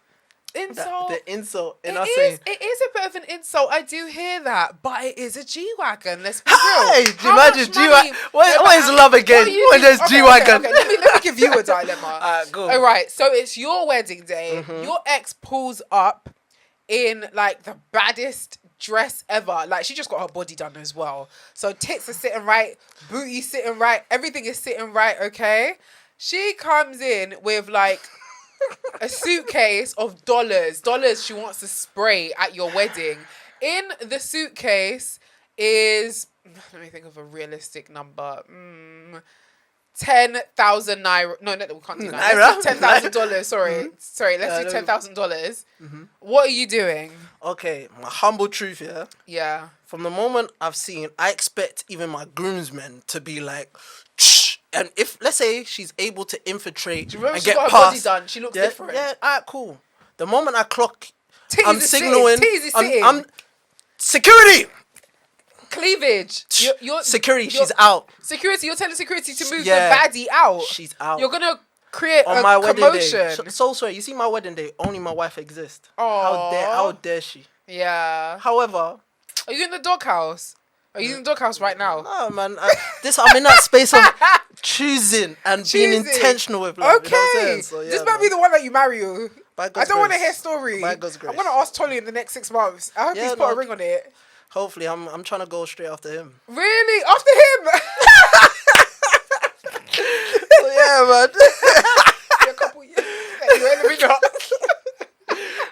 Speaker 1: Insult?
Speaker 2: The insult in us saying...
Speaker 1: It is a bit of an insult. I do hear that. But it is a G-Wagon. Let's be
Speaker 2: Hey!
Speaker 1: real.
Speaker 2: Do you imagine G-Wagon? What is love again when there's G-Wagon?
Speaker 1: Okay. Let me give you a dilemma.
Speaker 2: Go.
Speaker 1: All right. So it's your wedding day. Your ex pulls up in like the baddest dress ever. Like, she just got her body done as well. So tits are sitting right, booty sitting right, everything is sitting right, okay? She comes in with like a suitcase of dollars she wants to spray at your wedding. In the suitcase is, let me think of a realistic number, $10,000 naira. No, we can't do that.
Speaker 2: Naira?
Speaker 1: $10,000. Sorry. Let's do $10,000. What are you doing?
Speaker 2: Okay, my humble truth, yeah.
Speaker 1: Yeah.
Speaker 2: From the moment I've seen, I expect even my groomsmen to be like, shh. And if, let's say, she's able to infiltrate and
Speaker 1: She
Speaker 2: get
Speaker 1: got her
Speaker 2: past.
Speaker 1: body done. She looks
Speaker 2: Yeah,
Speaker 1: different.
Speaker 2: yeah, alright, cool. The moment I clock,
Speaker 1: Titties
Speaker 2: I'm
Speaker 1: is
Speaker 2: signaling.
Speaker 1: sitting. Titties is sitting.
Speaker 2: I'm security.
Speaker 1: Cleavage. You're
Speaker 2: Security. She's out.
Speaker 1: Security. You're telling security to move
Speaker 2: Yeah.
Speaker 1: the baddie out.
Speaker 2: She's out.
Speaker 1: You're gonna create
Speaker 2: On
Speaker 1: a
Speaker 2: my wedding
Speaker 1: commotion.
Speaker 2: day. So sorry. You see, my wedding day, only my wife exists.
Speaker 1: Aww.
Speaker 2: How dare she?
Speaker 1: Yeah.
Speaker 2: However,
Speaker 1: Are you in the doghouse? Are you in the doghouse right now?
Speaker 2: no, man. I'm in that space of choosing and being intentional with love.
Speaker 1: Okay.
Speaker 2: You know what I'm saying? So, yeah,
Speaker 1: this might be the one that you marry. You.
Speaker 2: By
Speaker 1: I
Speaker 2: God's
Speaker 1: don't want to
Speaker 2: grace.
Speaker 1: hear story.
Speaker 2: By God's grace.
Speaker 1: I'm gonna ask Tolly in the next 6 months. I hope
Speaker 2: Yeah,
Speaker 1: he's put a
Speaker 2: no.
Speaker 1: ring on it.
Speaker 2: Hopefully, I'm trying to go straight after him.
Speaker 1: Really? After him?
Speaker 2: So, yeah, man.
Speaker 1: A couple years. You're in the ring up.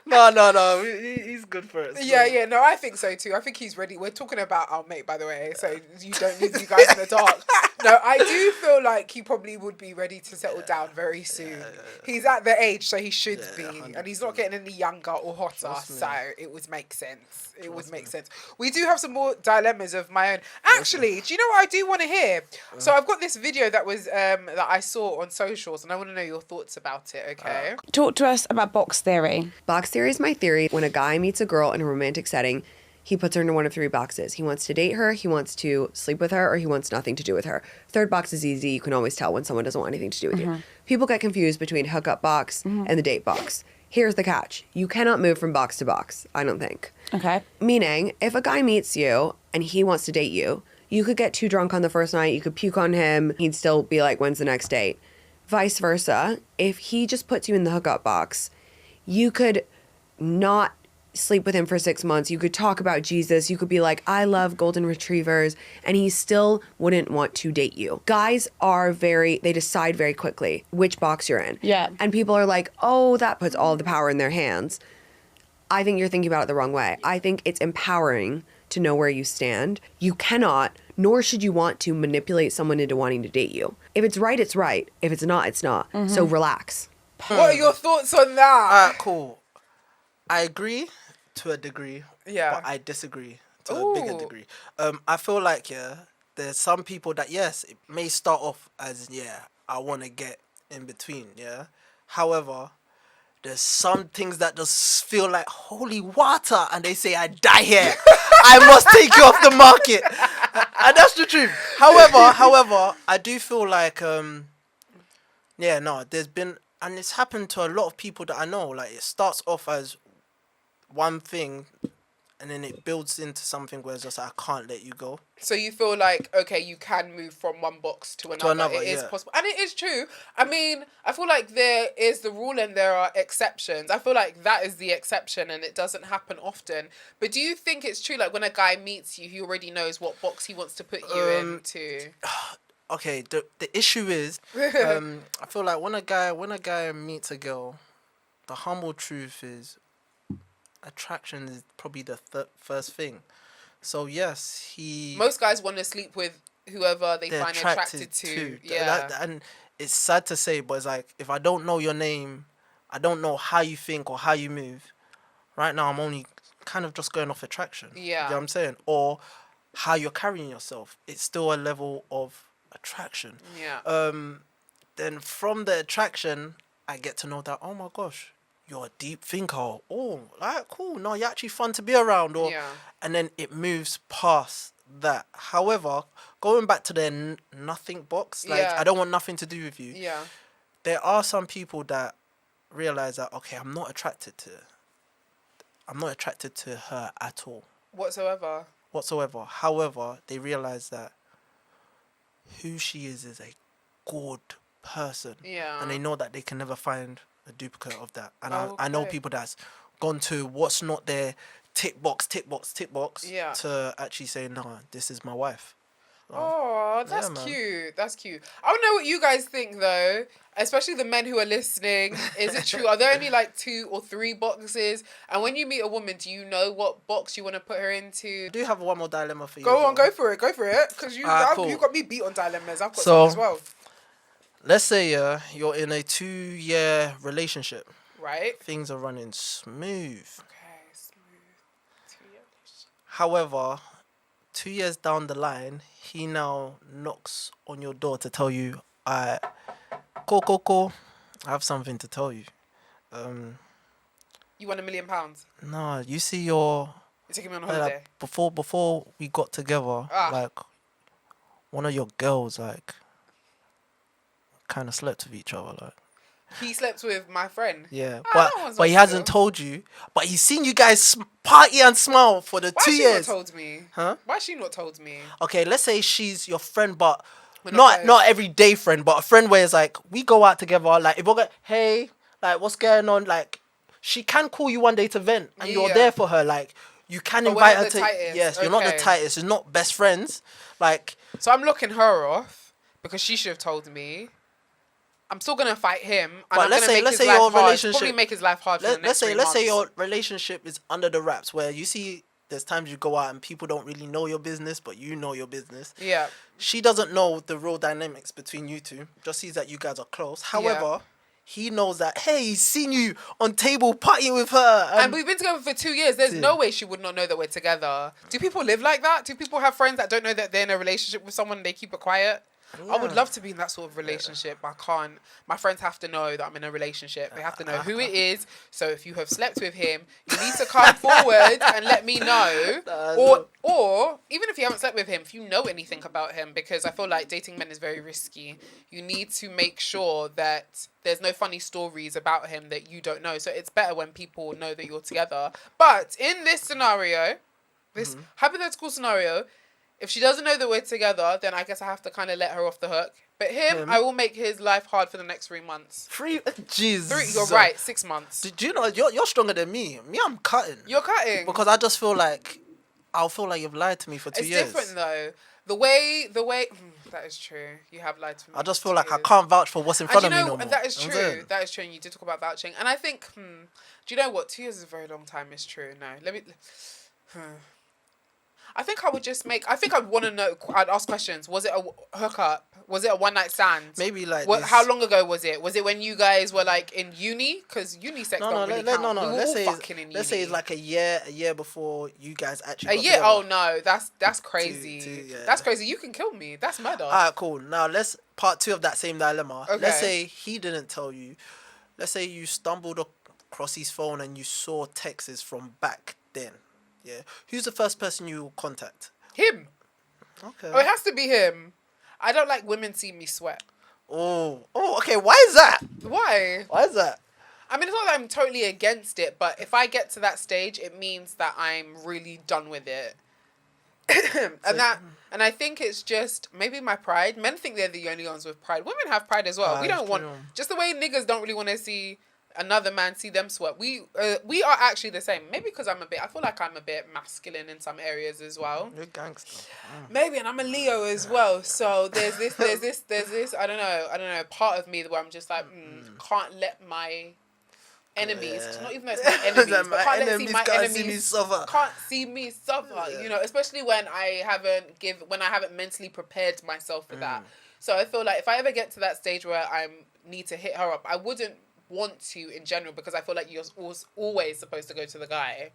Speaker 2: No. He's good for it. So.
Speaker 1: Yeah. No, I think so too. I think he's ready. We're talking about our mate, by the way, so you don't leave you guys in the dark. No, I do feel like he probably would be ready to settle down very soon. Yeah. He's at the age, so he should be,
Speaker 2: 100%.
Speaker 1: and he's not getting any younger or hotter.
Speaker 2: Trust me.
Speaker 1: So it would make sense. It would make sense. We do have some more dilemmas of my own. Actually, do you know what I do want to hear? So I've got this video that was that I saw on socials, and I want to know your thoughts about it. Okay.
Speaker 4: Talk to us about box theory.
Speaker 5: Box theory is my theory. When a guy meets a girl in a romantic setting, he puts her into one of 3 boxes. He wants to date her, he wants to sleep with her, or he wants nothing to do with her. Third box is easy. You can always tell when someone doesn't want anything to do with you. People get confused between hookup box and the date box. Here's the catch. You cannot move from box to box, I don't think.
Speaker 4: Okay.
Speaker 5: Meaning, if a guy meets you and he wants to date you, you could get too drunk on the first night, you could puke on him, he'd still be like, when's the next date? Vice versa, if he just puts you in the hookup box, you could not sleep with him for 6 months. You could talk about Jesus. You could be like, I love golden retrievers. And he still wouldn't want to date you. Guys they decide very quickly which box you're in.
Speaker 4: Yeah.
Speaker 5: And people are like, oh, that puts all the power in their hands. I think you're thinking about it the wrong way. I think it's empowering to know where you stand. You cannot, nor should you want to manipulate someone into wanting to date you. If it's right, it's right. If it's not, it's not. So relax.
Speaker 1: What are your thoughts on that?
Speaker 2: Alright, cool. I agree to a degree.
Speaker 1: Yeah.
Speaker 2: But I disagree to a bigger degree. I feel like, there's some people that, yes, it may start off as, I want to get in between, yeah. However, there's some things that just feel like holy water, and they say, I die here. I must take you off the market. And that's the truth. However, I do feel like, there's been, and it's happened to a lot of people that I know. Like, it starts off as one thing, and then it builds into something where it's just like, I can't let you go.
Speaker 1: So you feel like, okay, you can move from one box to another. It is possible. And it is true. I mean, I feel like there is the rule and there are exceptions. I feel like that is the exception and it doesn't happen often. But do you think it's true, like when a guy meets you, he already knows what box he wants to put you into?
Speaker 2: Okay, the issue is, I feel like when a guy meets a girl, the humble truth is, attraction is probably the first thing. So yes,
Speaker 1: most guys want to sleep with whoever they find attracted to. Yeah,
Speaker 2: and it's sad to say, but it's like, if I don't know your name, I don't know how you think or how you move. Right now, I'm only kind of just going off attraction.
Speaker 1: Yeah,
Speaker 2: you know what I'm saying, or how you're carrying yourself. It's still a level of attraction.
Speaker 1: Yeah.
Speaker 2: Then from the attraction, I get to know that, oh my gosh, you're a deep thinker. Oh, like, cool. No, you're actually fun to be around. And then it moves past that. However, going back to the nothing box, like, I don't want nothing to do with you.
Speaker 1: Yeah.
Speaker 2: There are some people that realize that, okay, I'm not attracted to her at all.
Speaker 1: Whatsoever.
Speaker 2: However, they realize that who she is a good person.
Speaker 1: Yeah.
Speaker 2: And they know that they can never find a duplicate of that. And I know people that's gone to what's not their tick box to actually say, no, this is my wife.
Speaker 1: Oh, that's cute. That's cute. I don't know what you guys think though, especially the men who are listening. Is it true? Are there only like 2 or 3 boxes? And when you meet a woman, do you know what box you want to put her into?
Speaker 2: I do have one more dilemma for you.
Speaker 1: Go on, go for it. Because you got me beat on dilemmas. I've got some as well.
Speaker 2: let's say you're in a 2-year relationship.
Speaker 1: Right.
Speaker 2: Things are running smooth.
Speaker 1: Okay, smooth. 2 years.
Speaker 2: However, 2 years down the line, he now knocks on your door to tell you, Coco, I have something to tell you.
Speaker 1: You won £1 million.
Speaker 2: No, you see your...
Speaker 1: You're taking me on holiday.
Speaker 2: Before we got together, like, one of your girls, like, kind of slept with each other, like.
Speaker 1: He slept with my friend.
Speaker 2: Yeah,
Speaker 1: that one's
Speaker 2: but he
Speaker 1: not
Speaker 2: hasn't
Speaker 1: real.
Speaker 2: told you. But he's seen you guys party and smile for the
Speaker 1: Why
Speaker 2: 2
Speaker 1: has she
Speaker 2: years.
Speaker 1: not told me?
Speaker 2: Huh?
Speaker 1: Why has she not told me?
Speaker 2: Okay, let's say she's your friend, but
Speaker 1: We're
Speaker 2: not
Speaker 1: close.
Speaker 2: everyday friend, but a friend where it's like we go out together. Like if we're going, hey, like what's going on? Like she can call you one day to vent, and you're
Speaker 1: Yeah.
Speaker 2: there for her. Like you can
Speaker 1: But we're
Speaker 2: invite
Speaker 1: not
Speaker 2: her
Speaker 1: the
Speaker 2: to.
Speaker 1: tightest.
Speaker 2: Yes, you're not the
Speaker 1: Okay.
Speaker 2: tightest. You're not best friends. Like
Speaker 1: So I'm looking her off because she should have told me. I'm still gonna fight him, and
Speaker 2: But
Speaker 1: I'm
Speaker 2: let's
Speaker 1: gonna
Speaker 2: say-
Speaker 1: make
Speaker 2: let's
Speaker 1: his
Speaker 2: say
Speaker 1: life
Speaker 2: your
Speaker 1: hard.
Speaker 2: relationship-
Speaker 1: Probably make his life hard for the next 3
Speaker 2: let's say
Speaker 1: months.
Speaker 2: your relationship is under the wraps, where you see there's times you go out and people don't really know your business, but you know your business.
Speaker 1: Yeah.
Speaker 2: She doesn't know the real dynamics between you two. Just sees that you guys are close. However, he knows that, hey, he's seen you on table partying with her.
Speaker 1: And we've been together for 2 years. There's no way she would not know that we're together. Do people live like that? Do people have friends that don't know that they're in a relationship with someone and they keep it quiet? I would love to be in that sort of relationship. I can't. My friends have to know that I'm in a relationship. They have to know who it is. So if you have slept with him, you need to come forward and let me know. Or even if you haven't slept with him, if you know anything about him, because I feel like dating men is very risky. You need to make sure that there's no funny stories about him that you don't know. So it's better when people know that you're together. But in this scenario, this hypothetical scenario, if she doesn't know that we're together, then I guess I have to kind of let her off the hook. But him, I will make his life hard for the next 3 months.
Speaker 2: Jesus.
Speaker 1: You're right, 6 months.
Speaker 2: Do you know you're stronger than me? Me, I'm cutting.
Speaker 1: You're cutting.
Speaker 2: Because I just feel like I'll feel like you've lied to me for 2 years.
Speaker 1: It's different though. The way that is true. You have lied to me.
Speaker 2: I just
Speaker 1: for
Speaker 2: feel
Speaker 1: 2
Speaker 2: like I
Speaker 1: years.
Speaker 2: can't vouch for what's in front of me no more.
Speaker 1: That is
Speaker 2: I'm
Speaker 1: true.
Speaker 2: saying.
Speaker 1: That is true. And you did talk about vouching. And I think, do you know what? 2 years is a very long time. It's true. No, let me. I think I would just I'd want to know. I'd ask questions. Was it a hookup? Was it a one night stand?
Speaker 2: Maybe like
Speaker 1: What?
Speaker 2: this.
Speaker 1: How long ago was it? Was it when you guys were like in uni? Because uni sex don't really count. We were all fucking in uni.
Speaker 2: Let's say it's like a year before you guys actually.
Speaker 1: A
Speaker 2: got
Speaker 1: year?
Speaker 2: together.
Speaker 1: Oh no, that's crazy.
Speaker 2: Yeah.
Speaker 1: That's crazy. You can kill me. That's murder.
Speaker 2: Alright, cool. Now let's part 2 of that same dilemma.
Speaker 1: Okay.
Speaker 2: Let's say he didn't tell you. Let's say you stumbled across his phone and you saw texts from back then. Yeah. Who's the first person you will contact?
Speaker 1: Him.
Speaker 2: Okay.
Speaker 1: Oh, it has to be him. I don't like women seeing me sweat.
Speaker 2: Oh, okay. Why is that?
Speaker 1: Why?
Speaker 2: Why is that?
Speaker 1: I mean, it's not that I'm totally against it, but if I get to that stage, it means that I'm really done with it. And I think it's just maybe my pride. Men think they're the only ones with pride. Women have pride as well. We don't want, just the way niggas don't really want to see another man see them sweat. We are actually the same. Maybe because I feel like I'm a bit masculine in some areas as well.
Speaker 2: You're a gangster.
Speaker 1: Maybe, and I'm a Leo as well. So there's this, I don't know, part of me where I'm just like, can't let my enemies, not even though it's my enemies,
Speaker 2: Like
Speaker 1: but can't let my
Speaker 2: can't see me
Speaker 1: enemies
Speaker 2: suffer.
Speaker 1: can't see me suffer. You know, especially when I haven't mentally prepared myself for that. So I feel like if I ever get to that stage where I need to hit her up, I wouldn't want to in general, because I feel like you're always supposed to go to the guy.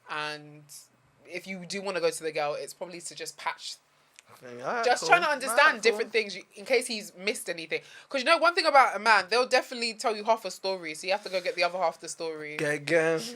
Speaker 1: And if you do want to go to the girl, it's probably to just patch. Trying to understand different things in case he's missed anything. Because you know, one thing about a man, they'll definitely tell you half a story, so you have to go get the other half of the story.
Speaker 2: Gang.
Speaker 1: Let's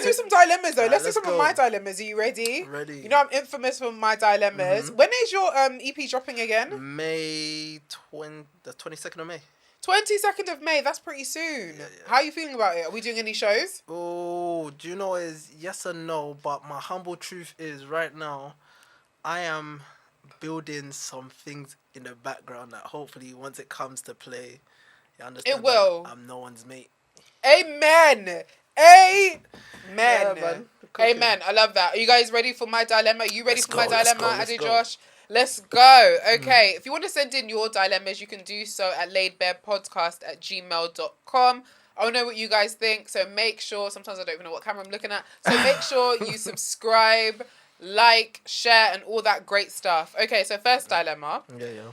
Speaker 1: do some dilemmas though. Let's do
Speaker 2: let's
Speaker 1: some of
Speaker 2: go.
Speaker 1: my dilemmas. Are you ready?
Speaker 2: Ready.
Speaker 1: You know I'm infamous for my dilemmas. When is your EP dropping again?
Speaker 2: May 22nd of May.
Speaker 1: 22nd of May. That's pretty soon. How are you feeling about it? Are we doing any shows?
Speaker 2: Oh, do you know is yes and no, but my humble truth is right now, I am building some things in the background that hopefully once it comes to play, you understand.
Speaker 1: It will.
Speaker 2: I'm no one's mate.
Speaker 1: Amen.
Speaker 2: Yeah, man.
Speaker 1: Amen. I love that. Are you guys ready for my dilemma? Are you ready for my
Speaker 2: let's
Speaker 1: dilemma,
Speaker 2: go.
Speaker 1: Adejosh? Let's go. Okay. If you want to send in your dilemmas, you can do so at laidbarepodcast@gmail.com. I want to know what you guys think. So make sure, sometimes I don't even know what camera I'm looking at. So make sure you subscribe, like, share, and all that great stuff. Okay, so first dilemma.
Speaker 2: Yeah.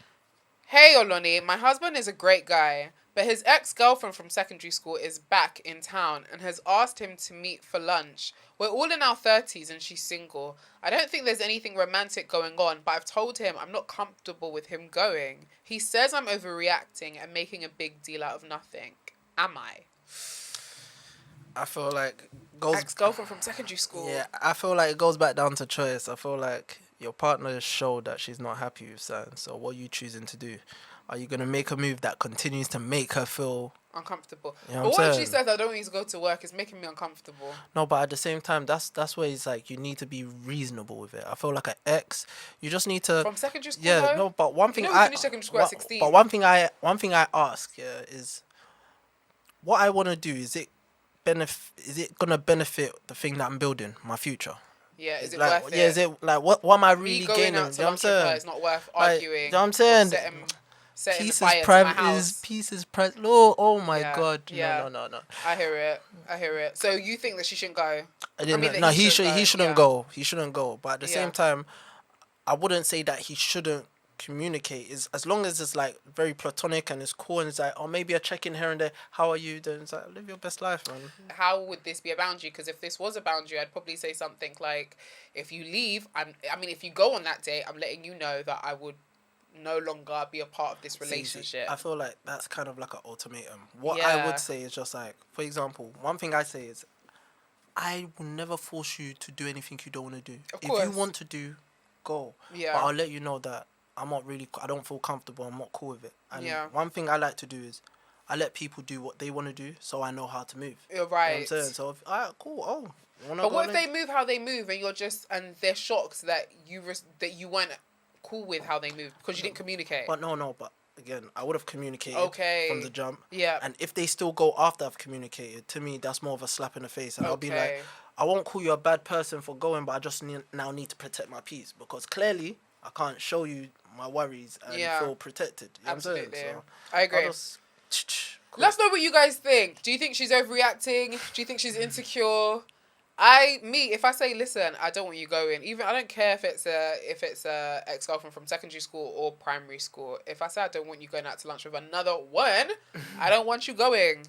Speaker 1: Hey, Oloni, my husband is a great guy, but his ex-girlfriend from secondary school is back in town and has asked him to meet for lunch. We're all in our 30s and she's single. I don't think there's anything romantic going on, but I've told him I'm not comfortable with him going. He says I'm overreacting and making a big deal out of nothing. Am I?
Speaker 2: I feel like
Speaker 1: Ex-girlfriend from secondary school.
Speaker 2: Yeah, I feel like it goes back down to choice. I feel like your partner showed that she's not happy with something. So what are you choosing to do? Are you gonna make a move that continues to make her feel
Speaker 1: uncomfortable?
Speaker 2: You know
Speaker 1: but
Speaker 2: what
Speaker 1: what
Speaker 2: I'm
Speaker 1: if she
Speaker 2: saying?
Speaker 1: says I don't want you to go to work? It's making me uncomfortable.
Speaker 2: No, but at the same time, that's where it's like you need to be reasonable with it. I feel like an ex, you just need to.
Speaker 1: From secondary school,
Speaker 2: Yeah,
Speaker 1: though?
Speaker 2: no, but one thing
Speaker 1: we
Speaker 2: I
Speaker 1: finished secondary school at 16.
Speaker 2: But one thing I ask, yeah, is what I want to do. Is it gonna benefit the thing that I'm building, my future?
Speaker 1: Yeah, is it
Speaker 2: like,
Speaker 1: worth it?
Speaker 2: yeah, is it like what am I really
Speaker 1: Me going
Speaker 2: gaining?
Speaker 1: out
Speaker 2: You
Speaker 1: to
Speaker 2: know what I'm
Speaker 1: lunch with her
Speaker 2: saying?
Speaker 1: is not worth
Speaker 2: Like,
Speaker 1: arguing.
Speaker 2: you know what I'm saying?
Speaker 1: Setting
Speaker 2: Peace
Speaker 1: the fire
Speaker 2: is
Speaker 1: to my
Speaker 2: private.
Speaker 1: house.
Speaker 2: Peace is private. Oh my
Speaker 1: Yeah,
Speaker 2: God!
Speaker 1: yeah.
Speaker 2: No.
Speaker 1: I hear it. So you think that she shouldn't go?
Speaker 2: No, he shouldn't
Speaker 1: yeah.
Speaker 2: go. He shouldn't go. But at the
Speaker 1: Yeah.
Speaker 2: same time, I wouldn't say that he shouldn't communicate. Is as long as it's like very platonic and it's cool and it's like, or maybe a check in here and there. How are you? Then it's like, live your best life, man.
Speaker 1: How would this be a boundary? Because if this was a boundary, I'd probably say something like, if you leave, if you go on that date, I'm letting you know that I would no longer be a part of this relationship.
Speaker 2: I feel like that's kind of like an ultimatum. What
Speaker 1: Yeah.
Speaker 2: I would say is just like, for example, one thing I say is, I will never force you to do anything you don't want to do.
Speaker 1: Of
Speaker 2: If
Speaker 1: course.
Speaker 2: you want to do, go.
Speaker 1: Yeah.
Speaker 2: But I'll let you know that I don't feel comfortable. I'm not cool with it. And
Speaker 1: Yeah.
Speaker 2: one thing I like to do is, I let people do what they want to do, so I know how to move.
Speaker 1: You're
Speaker 2: You know
Speaker 1: right.
Speaker 2: what I'm saying? So, cool. Oh, you wanna
Speaker 1: But
Speaker 2: go
Speaker 1: what if
Speaker 2: then?
Speaker 1: they move how they move and they're shocked that you weren't cool with how they moved because you didn't communicate?
Speaker 2: But but again, I would have communicated
Speaker 1: Okay.
Speaker 2: from the jump.
Speaker 1: Yeah.
Speaker 2: And if they still go after I've communicated, to me, that's more of a slap in the face. And I'll be
Speaker 1: Okay.
Speaker 2: like, I won't call you a bad person for going, but I just now need to protect my peace. Because clearly, I can't show you my worries and feel protected. You know what I'm saying?
Speaker 1: Absolutely.
Speaker 2: So
Speaker 1: I agree.
Speaker 2: I'll just,
Speaker 1: Let's know what you guys think. Do you think she's overreacting? Do you think she's insecure? If I say, listen, I don't want you going, even I don't care if it's a ex-girlfriend from secondary school or primary school. If I say I don't want you going out to lunch with another one, I don't want you going.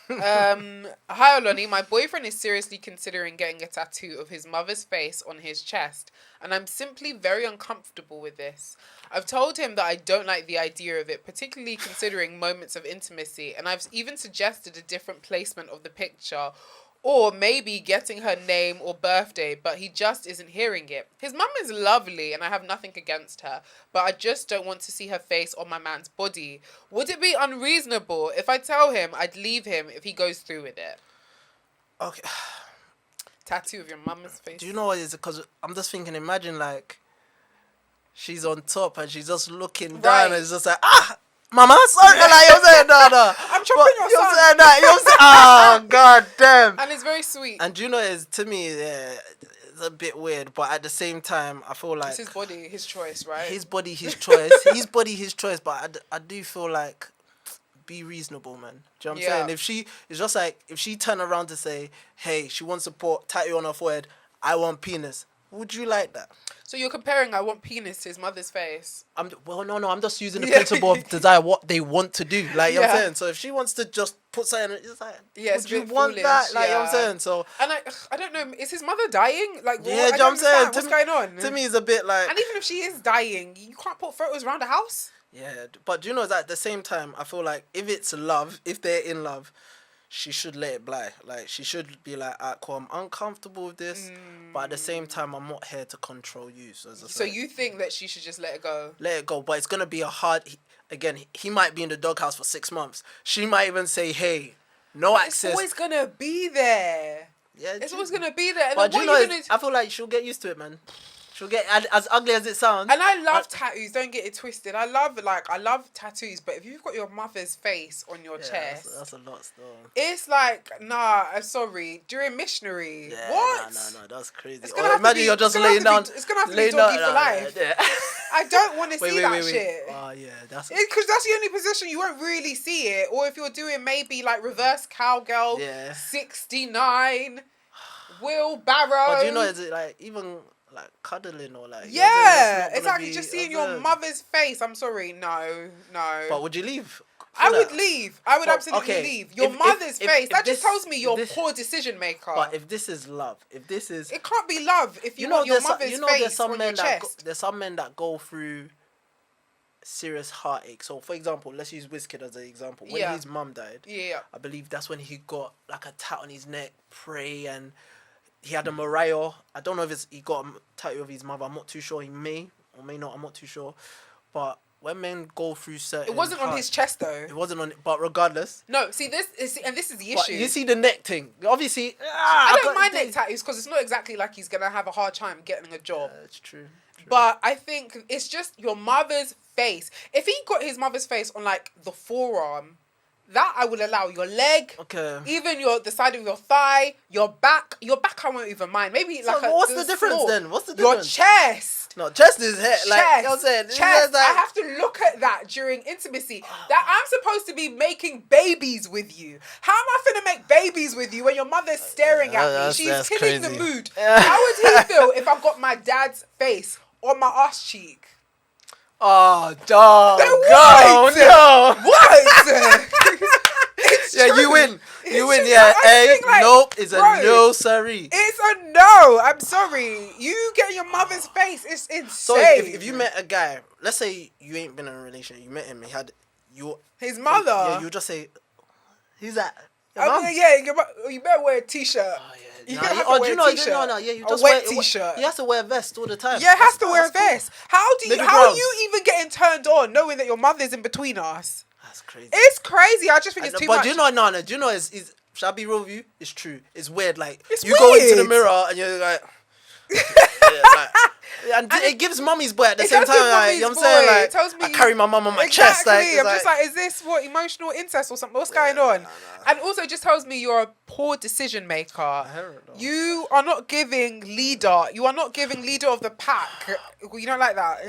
Speaker 1: Hi Oloni, my boyfriend is seriously considering getting a tattoo of his mother's face on his chest, and I'm simply very uncomfortable with this. I've told him that I don't like the idea of it, particularly considering moments of intimacy, and I've even suggested a different placement of the picture, or maybe getting her name or birthday, but he just isn't hearing it. His mum is lovely and I have nothing against her, but I just don't want to see her face on my man's body. Would it be unreasonable if I tell him I'd leave him if he goes through with it?
Speaker 2: okay.
Speaker 1: Tattoo of your mum's face.
Speaker 2: Do you know what it is? Because I'm just thinking, imagine like, she's on top and she's just looking down
Speaker 1: Right.
Speaker 2: and it's just like, Mama, sorry, like, you know what I'm saying? No.
Speaker 1: I'm chopping your
Speaker 2: You know what
Speaker 1: son.
Speaker 2: I'm saying? That, you know what I'm saying? Oh, God damn.
Speaker 1: And it's very sweet.
Speaker 2: And do you know, to me, it's a bit weird, but at the same time, I feel like
Speaker 1: It's his body, his choice, right?
Speaker 2: his body, his choice. His body, his choice. But I do feel like, be reasonable, man. Do you know what I'm saying? It's just like, if she turn around to say, hey, she wants to put tattoo on her forehead, I want penis. Would you like that?
Speaker 1: So you're comparing I want penis to his mother's face.
Speaker 2: I'm just using the principle of desire, what they want to do. Like, you know what I'm saying? So if she wants to just put something, it's like,
Speaker 1: It's
Speaker 2: would
Speaker 1: a
Speaker 2: you
Speaker 1: bit
Speaker 2: want
Speaker 1: foolish,
Speaker 2: that? Like, you know what I'm
Speaker 1: yeah.
Speaker 2: saying? So,
Speaker 1: And I don't know, is his mother dying? Like,
Speaker 2: yeah,
Speaker 1: what? I
Speaker 2: do you know
Speaker 1: don't
Speaker 2: what I'm saying?
Speaker 1: understand. What's going on?
Speaker 2: To me, it's a bit like...
Speaker 1: And even if she is dying, you can't put photos around the house?
Speaker 2: Yeah, but do you know that at the same time, I feel like if it's love, if they're in love, she should let it lie. Like, she should be like, cool, I'm uncomfortable with this, but at the same time, I'm not here to control you. So
Speaker 1: You think that she should just let it go?
Speaker 2: let it go, but it's gonna be a hard. Again, he might be in the doghouse for 6 months. She might even say, "Hey, no access."
Speaker 1: It's always gonna be there.
Speaker 2: Yeah,
Speaker 1: It's always gonna be there. And
Speaker 2: But
Speaker 1: then
Speaker 2: do you
Speaker 1: what
Speaker 2: know,
Speaker 1: are you gonna...
Speaker 2: I feel like she'll get used to it, man. She'll get as ugly as it sounds.
Speaker 1: And I love tattoos. Don't get it twisted. I love tattoos. But if you've got your mother's face on your chest,
Speaker 2: that's a lot still.
Speaker 1: it's like, nah. I'm sorry. During missionary,
Speaker 2: Yeah,
Speaker 1: what?
Speaker 2: No, that's crazy.
Speaker 1: It's gonna have to
Speaker 2: Imagine
Speaker 1: be-
Speaker 2: you're just
Speaker 1: it's gonna
Speaker 2: laying
Speaker 1: have
Speaker 2: down.
Speaker 1: to be- it's gonna have to be
Speaker 2: laying
Speaker 1: doggy
Speaker 2: down-
Speaker 1: for life.
Speaker 2: Yeah.
Speaker 1: I don't want to see that
Speaker 2: wait.
Speaker 1: shit.
Speaker 2: Oh yeah, that's.
Speaker 1: Because that's the only position you won't really see it. Or if you're doing maybe like reverse cowgirl,
Speaker 2: Yeah.
Speaker 1: 69, wheelbarrow.
Speaker 2: But do you know, is it like even like cuddling or like.
Speaker 1: Yeah,
Speaker 2: that's not
Speaker 1: exactly.
Speaker 2: gonna
Speaker 1: Just
Speaker 2: be
Speaker 1: seeing your
Speaker 2: observed.
Speaker 1: mother's face. I'm sorry, no.
Speaker 2: But would you leave?
Speaker 1: I
Speaker 2: for
Speaker 1: would
Speaker 2: that?
Speaker 1: leave. I would
Speaker 2: But,
Speaker 1: absolutely
Speaker 2: okay,
Speaker 1: leave. Your
Speaker 2: if-
Speaker 1: mother's
Speaker 2: if-
Speaker 1: face.
Speaker 2: if
Speaker 1: That just
Speaker 2: this-
Speaker 1: tells me
Speaker 2: if
Speaker 1: you're a
Speaker 2: this-
Speaker 1: poor decision maker.
Speaker 2: But if this is love, if this is,
Speaker 1: It can't be love if you want your
Speaker 2: there's
Speaker 1: mother's
Speaker 2: there's
Speaker 1: face
Speaker 2: some
Speaker 1: on your
Speaker 2: men that
Speaker 1: chest.
Speaker 2: there's some men that go through serious heartache. So, for example, let's use Wizkid as an example. When
Speaker 1: Yeah.
Speaker 2: his mum died,
Speaker 1: Yeah.
Speaker 2: I believe that's when he got like a tat on his neck, pray, and he had a Mariah. I don't know if he got a tattoo of his mother. I'm not too sure. He may or may not. I'm not too sure. But when men go through certain,
Speaker 1: It wasn't on his chest though.
Speaker 2: It wasn't on. But regardless.
Speaker 1: No, see this is the
Speaker 2: But
Speaker 1: issue.
Speaker 2: you see the neck thing. Obviously,
Speaker 1: I don't mind neck tattoos because it's not exactly like he's gonna have a hard time getting a job.
Speaker 2: That's true.
Speaker 1: But I think it's just your mother's face. If he got his mother's face on like the forearm, that I will allow. Your leg,
Speaker 2: Okay.
Speaker 1: even the side of your thigh, your back. Your back I won't even mind. Maybe
Speaker 2: So
Speaker 1: like
Speaker 2: what's the difference
Speaker 1: small.
Speaker 2: then? What's the
Speaker 1: Your
Speaker 2: difference?
Speaker 1: chest.
Speaker 2: No, chest is head. Like
Speaker 1: Chest,
Speaker 2: you know what I'm saying. It's
Speaker 1: chest.
Speaker 2: just like-
Speaker 1: I have to look at that during intimacy. That I'm supposed to be making babies with you. How am I finna make babies with you when your mother's staring at me?
Speaker 2: that's
Speaker 1: She's killing the
Speaker 2: crazy.
Speaker 1: mood. How would he feel if I got my dad's face on my ass cheek?
Speaker 2: Oh, dog.
Speaker 1: Then
Speaker 2: Go,
Speaker 1: what?
Speaker 2: no.
Speaker 1: What? It's
Speaker 2: Yeah, you
Speaker 1: true.
Speaker 2: win.
Speaker 1: It's
Speaker 2: You win.
Speaker 1: true.
Speaker 2: Yeah.
Speaker 1: I
Speaker 2: Hey,
Speaker 1: think, like,
Speaker 2: nope. It's a
Speaker 1: bro,
Speaker 2: no, sorry.
Speaker 1: It's a no. I'm sorry. You get your mother's face. It's insane.
Speaker 2: So if you met a guy, let's say you ain't been in a relationship, you met him, he had you.
Speaker 1: his mother.
Speaker 2: Yeah, you just say, he's that. Your
Speaker 1: I
Speaker 2: mum?
Speaker 1: mean, yeah, you better wear a t-shirt.
Speaker 2: Oh, yeah.
Speaker 1: You
Speaker 2: Nah,
Speaker 1: gotta have
Speaker 2: oh,
Speaker 1: to
Speaker 2: do
Speaker 1: wear
Speaker 2: you
Speaker 1: a
Speaker 2: know?
Speaker 1: t-shirt.
Speaker 2: No, yeah, you
Speaker 1: A
Speaker 2: just
Speaker 1: wet
Speaker 2: wear
Speaker 1: t-shirt.
Speaker 2: He has to wear a vest all the time.
Speaker 1: Yeah, it has
Speaker 2: That's
Speaker 1: to
Speaker 2: cool,
Speaker 1: wear a
Speaker 2: that's cool.
Speaker 1: vest. How
Speaker 2: Middle
Speaker 1: are
Speaker 2: grounds.
Speaker 1: you even getting turned on knowing that your mother's in between us?
Speaker 2: That's crazy.
Speaker 1: It's crazy. I just think it's too
Speaker 2: but
Speaker 1: much.
Speaker 2: do you know? No. Do you know? Is shall I be real with you? It's true. It's weird. Like
Speaker 1: It's
Speaker 2: you go into the
Speaker 1: weird.
Speaker 2: mirror and you're like, yeah, and it gives mummy's boy at the
Speaker 1: It
Speaker 2: same
Speaker 1: does
Speaker 2: time.
Speaker 1: give
Speaker 2: Like, you know
Speaker 1: mummy's
Speaker 2: what I'm saying?
Speaker 1: boy.
Speaker 2: Like,
Speaker 1: It tells me
Speaker 2: I carry my mum on my chest. Like,
Speaker 1: Exactly.
Speaker 2: it's
Speaker 1: I'm just like, is this what emotional incest or something? What's going on? And also, it just tells me you're a poor decision maker.
Speaker 2: hear it, though.
Speaker 1: You are not giving leader. You are not giving leader of the pack. You don't like that.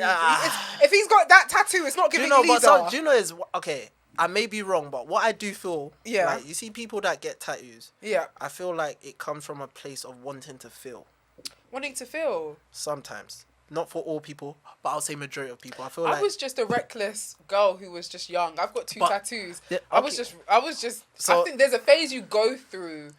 Speaker 1: If he's got that tattoo, it's not
Speaker 2: do
Speaker 1: giving
Speaker 2: you know?
Speaker 1: leader.
Speaker 2: But so, do you know is okay. I may be wrong, but what I do feel,
Speaker 1: Yeah.
Speaker 2: like, you see people that get tattoos.
Speaker 1: Yeah.
Speaker 2: I feel like it comes from a place of wanting to feel.
Speaker 1: Wanting to feel.
Speaker 2: Sometimes, not for all people, but I'll say majority of people. I feel
Speaker 1: I
Speaker 2: like
Speaker 1: was just a reckless girl who was just young. I've got two
Speaker 2: But-
Speaker 1: tattoos.
Speaker 2: Yeah,
Speaker 1: I was
Speaker 2: okay.
Speaker 1: just
Speaker 2: So-
Speaker 1: I think there's a phase you go through.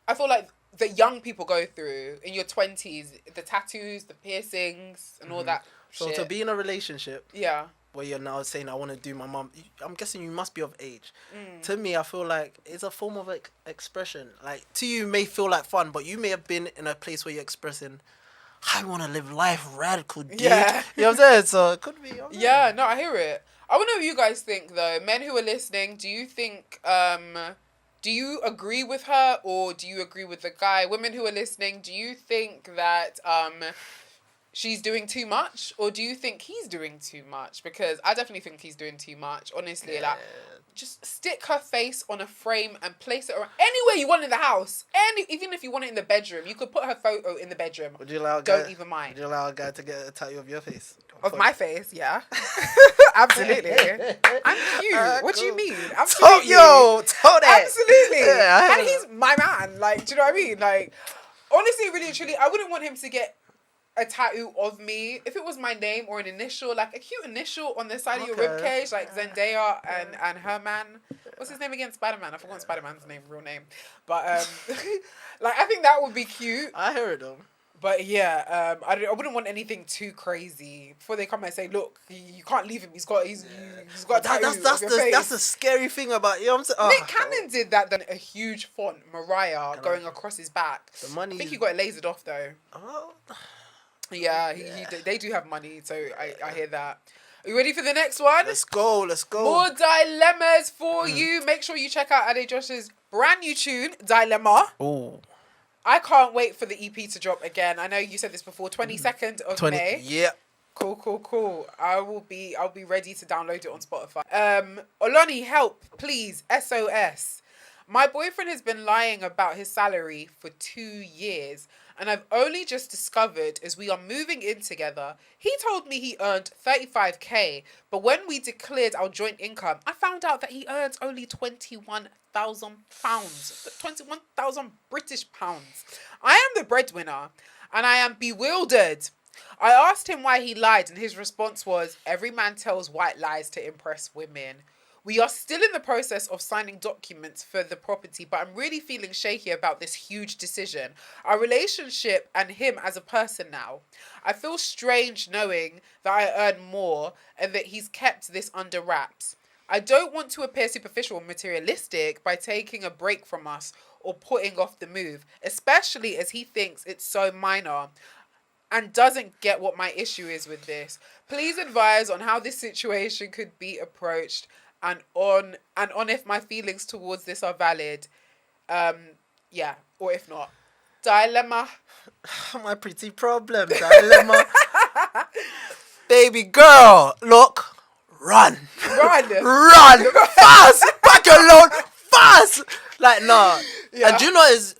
Speaker 1: I feel like the young people go through in your 20s, the tattoos, the piercings and all that
Speaker 2: so
Speaker 1: shit.
Speaker 2: to be in a relationship.
Speaker 1: Yeah.
Speaker 2: Where you're now saying I want to do my mum. I'm guessing you must be of age.
Speaker 1: Mm.
Speaker 2: To me, I feel like it's a form of expression. Like to you, it may feel like fun, but you may have been in a place where you're expressing, I want to live life radical, dude.
Speaker 1: Yeah.
Speaker 2: You know what I'm saying? So it could be.
Speaker 1: Yeah, no, I hear it. I want to know what you guys think though. Men who are listening, do you think do you agree with her or do you agree with the guy? Women who are listening, do you think that she's doing too much or do you think he's doing too much? Because I definitely think he's doing too much. Honestly, like just stick her face on a frame and place it around anywhere you want in the house. Even if you want it in the bedroom, you could put her photo in the bedroom.
Speaker 2: Would you allow a
Speaker 1: Don't
Speaker 2: guy,
Speaker 1: even mind.
Speaker 2: Would you allow a guy to get a tattoo of your face?
Speaker 1: Of my face, yeah. Absolutely. I'm cute. What do you mean? Absolutely.
Speaker 2: Told it.
Speaker 1: Absolutely.
Speaker 2: Yeah,
Speaker 1: And he's my man. Like, do you know what I mean? Like, honestly, really and truly, I wouldn't want him to get a tattoo of me. If it was my name or an initial, like a cute initial on the side of your ribcage, like Zendaya and her man. What's his name again? Spider-Man. I forgot Spider-Man's real name. But, like, I think that would be cute.
Speaker 2: I hear it though.
Speaker 1: But yeah, I wouldn't want anything too crazy before they come and say, "Look, you can't leave him. He's got a tattoo
Speaker 2: That's
Speaker 1: of your face."
Speaker 2: the scary thing about, you know what I'm saying?
Speaker 1: Nick Cannon did that. Then a huge font, Mariah, going across his back.
Speaker 2: The money.
Speaker 1: I think he got it lasered off though.
Speaker 2: Oh.
Speaker 1: Yeah, they do have money, so I hear that. Are you ready for the next one?
Speaker 2: Let's go.
Speaker 1: More dilemmas for you. Make sure you check out Adejosh's brand new tune, Dilemma.
Speaker 2: Oh.
Speaker 1: I can't wait for the EP to drop again. I know you said this before. 22nd of May.
Speaker 2: Yeah.
Speaker 1: Cool. I'll be ready to download it on Spotify. Oloni, help, please. SOS. My boyfriend has been lying about his salary for 2 years, and I've only just discovered as we are moving in together, he told me he earned 35k, but when we declared our joint income, I found out that he earns only £21,000. 21,000 British pounds. I am the breadwinner. and I am bewildered. I asked him why he lied, and his response was, every man tells white lies to impress women. We are still in the process of signing documents for the property, but I'm really feeling shaky about this huge decision. Our relationship and him as a person now. I feel strange knowing that I earn more and that he's kept this under wraps. I don't want to appear superficial and materialistic by taking a break from us or putting off the move, especially as he thinks it's so minor and doesn't get what my issue is with this. Please advise on how this situation could be approached and on if my feelings towards this are valid. Yeah, or if not. Dilemma.
Speaker 2: My pretty problem. Dilemma. Baby girl, look. Run. Run. Fast. Back alone. Fast. Like, nah.
Speaker 1: Yeah.
Speaker 2: And do you know is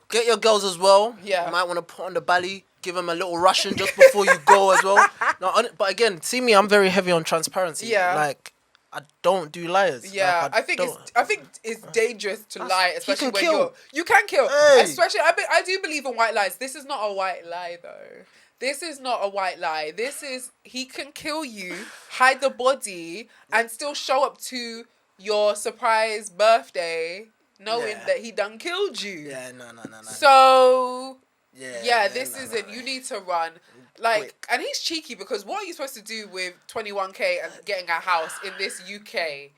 Speaker 2: get your girls as well.
Speaker 1: Yeah.
Speaker 2: You might want to put on the belly, give them a little Russian just before you go as well. No, but again, see me, I'm very heavy on transparency.
Speaker 1: Yeah.
Speaker 2: Like, I don't do liars.
Speaker 1: Yeah,
Speaker 2: Like,
Speaker 1: I think it's dangerous to lie, especially when you can kill.
Speaker 2: Hey.
Speaker 1: Especially, I do believe in white lies. This is not a white lie though. This is not a white lie. This is, he can kill you, hide the body, and still show up to your surprise birthday knowing that he done killed you.
Speaker 2: Yeah, no.
Speaker 1: So this
Speaker 2: no,
Speaker 1: isn't.
Speaker 2: no.
Speaker 1: You need to run. Like,
Speaker 2: Quick.
Speaker 1: and he's cheeky because what are you supposed to do with 21k and getting a house in this UK?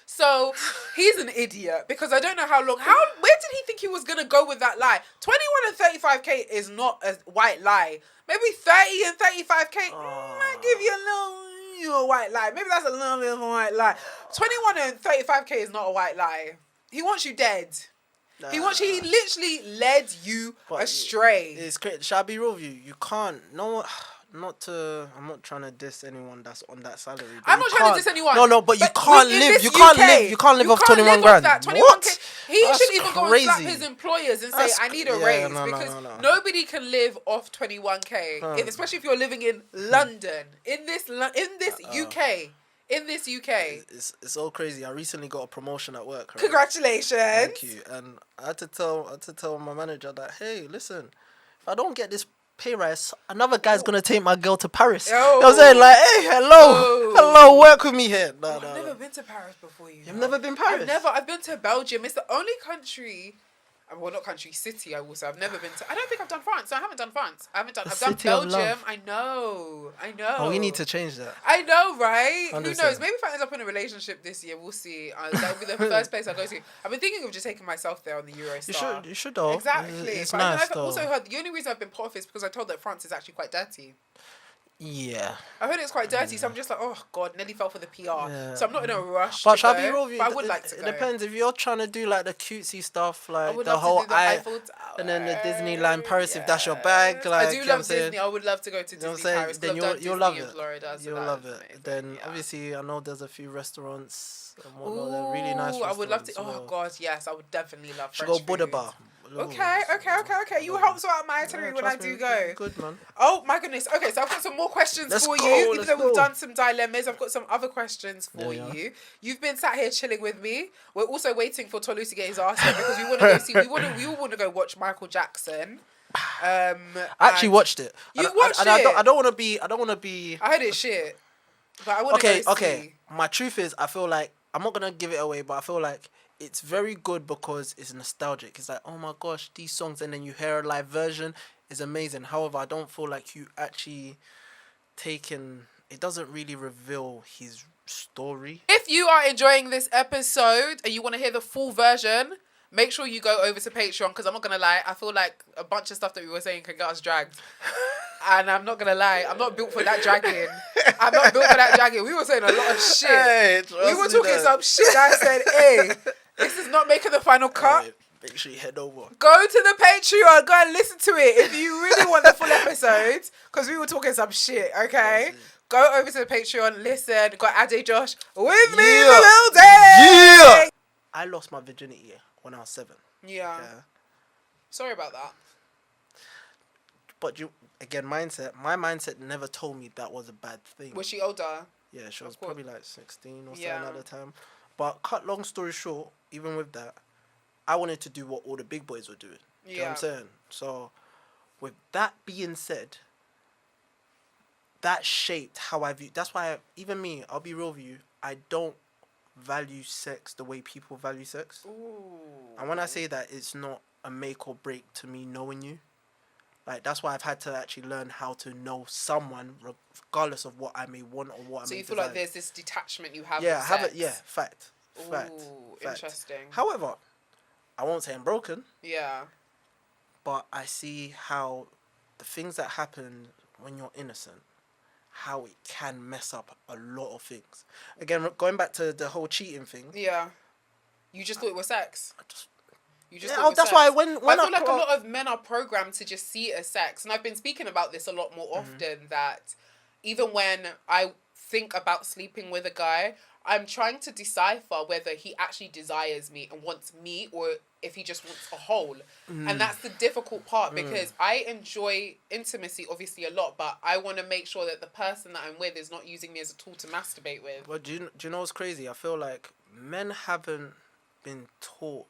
Speaker 1: So he's an idiot because I don't know where did he think he was gonna go with that lie? 21 and 35k is not a white lie. Maybe 30 and 35k might give you a white lie. Maybe that's a little bit of a white lie. 21 and 35k is not a white lie. He wants you dead. He literally led you astray.
Speaker 2: It's crazy. Shall I be real with you? You can't. No, I'm not trying to diss anyone that's on that salary.
Speaker 1: I'm not trying to diss anyone.
Speaker 2: No, but you can't live. You can't live off 21 grand.
Speaker 1: That 21K.
Speaker 2: What?
Speaker 1: He
Speaker 2: That's
Speaker 1: should even go and slap
Speaker 2: crazy.
Speaker 1: his employers and say,
Speaker 2: That's
Speaker 1: I need a
Speaker 2: yeah,
Speaker 1: raise.
Speaker 2: no,
Speaker 1: because
Speaker 2: no.
Speaker 1: nobody can live off 21K. Especially if you're living in London. In this UK. In this UK.
Speaker 2: It's all crazy. I recently got a promotion at work. Right?
Speaker 1: Congratulations.
Speaker 2: Thank you. And I had to tell my manager that, hey, listen, if I don't get this pay rise, another guy's gonna take my girl to Paris.
Speaker 1: Oh.
Speaker 2: I was saying like, hey, hello, work with me here.
Speaker 1: I've never been to Paris before.
Speaker 2: You've never been Paris?
Speaker 1: I've been to Belgium. It's the only country. Well, not country, city. I've never been to. I don't think I've done France. I haven't done France. I've done Belgium. I know.
Speaker 2: Oh, we need to change that.
Speaker 1: I know, right?
Speaker 2: 100%.
Speaker 1: Who knows? Maybe if I end up in a relationship this year, we'll see. That'll be the first place I go to. I've been thinking of just taking myself there on the Eurostar.
Speaker 2: You should though.
Speaker 1: Exactly.
Speaker 2: It's
Speaker 1: but
Speaker 2: nice
Speaker 1: I've
Speaker 2: though.
Speaker 1: also heard the only reason I've been put off is because I told that France is actually quite dirty.
Speaker 2: Yeah.
Speaker 1: I heard it's quite dirty, so I'm just like, oh god, nearly fell for the PR.
Speaker 2: Yeah.
Speaker 1: So I'm not in a rush.
Speaker 2: But
Speaker 1: to
Speaker 2: shall
Speaker 1: go,
Speaker 2: I be real with you?
Speaker 1: But I would like to go.
Speaker 2: It depends if you're trying to do like the cutesy stuff, like
Speaker 1: would
Speaker 2: the
Speaker 1: love to
Speaker 2: whole
Speaker 1: do the Eiffel Tower.
Speaker 2: and then the Disneyland Paris. If that's your bag, like
Speaker 1: I do
Speaker 2: you know what I'm
Speaker 1: love
Speaker 2: saying?
Speaker 1: Disney. I would love to go to
Speaker 2: You know what
Speaker 1: Disney
Speaker 2: I'm saying?
Speaker 1: Paris.
Speaker 2: Then you'll love it.
Speaker 1: Florida, so
Speaker 2: You'll
Speaker 1: that
Speaker 2: love
Speaker 1: is
Speaker 2: it.
Speaker 1: amazing,
Speaker 2: Then
Speaker 1: yeah.
Speaker 2: obviously I know there's a few restaurants and whatnot. They're really nice restaurants.
Speaker 1: I would love to.
Speaker 2: as
Speaker 1: Oh
Speaker 2: well.
Speaker 1: god, yes, I would definitely love.
Speaker 2: Should
Speaker 1: French
Speaker 2: go Buddha
Speaker 1: food.
Speaker 2: Bar.
Speaker 1: Okay. You help sort out my itinerary when I
Speaker 2: Trust
Speaker 1: do
Speaker 2: me,
Speaker 1: go.
Speaker 2: Good man.
Speaker 1: Oh my goodness. Okay, so I've got some more questions
Speaker 2: Let's
Speaker 1: for
Speaker 2: go,
Speaker 1: you. Even
Speaker 2: let's
Speaker 1: though we've
Speaker 2: go.
Speaker 1: done some dilemmas, I've got some other questions for
Speaker 2: Yeah.
Speaker 1: you. You've been sat here chilling with me. We're also waiting for Tolu to get his ass there because we want to go see. We all want to go watch Michael Jackson.
Speaker 2: I actually watched it.
Speaker 1: You
Speaker 2: And
Speaker 1: watched it?
Speaker 2: I don't want to be.
Speaker 1: I heard it's shit, but I want to go
Speaker 2: Okay.
Speaker 1: see.
Speaker 2: My truth is, I feel like I'm not gonna give it away, but I feel like it's very good because it's nostalgic. It's like, oh my gosh, these songs, and then you hear a live version is amazing. However, I don't feel like you actually it doesn't really reveal his story.
Speaker 1: If you are enjoying this episode and you want to hear the full version, make sure you go over to Patreon because I'm not going to lie, I feel like a bunch of stuff that we were saying can get us dragged. And I'm not going to lie, I'm not built for that dragging. We were saying a lot of shit.
Speaker 2: Hey,
Speaker 1: we were talking some shit that I said, hey, this is not making the final cut.
Speaker 2: Hey, make sure you head over.
Speaker 1: Go to the Patreon, go and listen to it if you really want the full episodes because we were talking some shit, okay? Go over to the Patreon, listen. Got Adejosh with me in the building.
Speaker 2: Yeah. I lost my virginity when I was 7.
Speaker 1: Yeah. Sorry about that.
Speaker 2: But my mindset never told me that was a bad thing.
Speaker 1: Was she older?
Speaker 2: Yeah, she was
Speaker 1: course.
Speaker 2: probably like 16 or
Speaker 1: Yeah.
Speaker 2: something at the time. But cut long story short, even with that, I wanted to do what all the big boys were doing. You know what I'm saying? So, with that being said, that shaped how I view. That's why, even me, I'll be real with you, I don't value sex the way people value sex.
Speaker 1: Ooh.
Speaker 2: And when I say that, it's not a make or break to me knowing you. Like, that's why I've had to actually learn how to know someone regardless of what I may want or what I may
Speaker 1: So you feel
Speaker 2: desire.
Speaker 1: like there's this detachment you have
Speaker 2: Yeah,
Speaker 1: with
Speaker 2: I have
Speaker 1: sex?
Speaker 2: it. Yeah, fact.
Speaker 1: Ooh,
Speaker 2: Fact.
Speaker 1: interesting.
Speaker 2: However, I won't say I'm broken,
Speaker 1: Yeah.
Speaker 2: but I see how the things that happen when you're innocent, how it can mess up a lot of things. Again, going back to the whole cheating thing.
Speaker 1: Yeah. You just thought it was sex?
Speaker 2: I just,
Speaker 1: You just
Speaker 2: yeah,
Speaker 1: thought it was
Speaker 2: that's
Speaker 1: sex.
Speaker 2: why when
Speaker 1: But I feel
Speaker 2: I
Speaker 1: like a lot of men are programmed to just see it as sex. And I've been speaking about this a lot more often, that even when I think about sleeping with a guy, I'm trying to decipher whether he actually desires me and wants me or if he just wants a whole. And that's the difficult part because I enjoy intimacy obviously a lot, but I want to make sure that the person that I'm with is not using me as a tool to masturbate with.
Speaker 2: But do you know what's crazy? I feel like men haven't been taught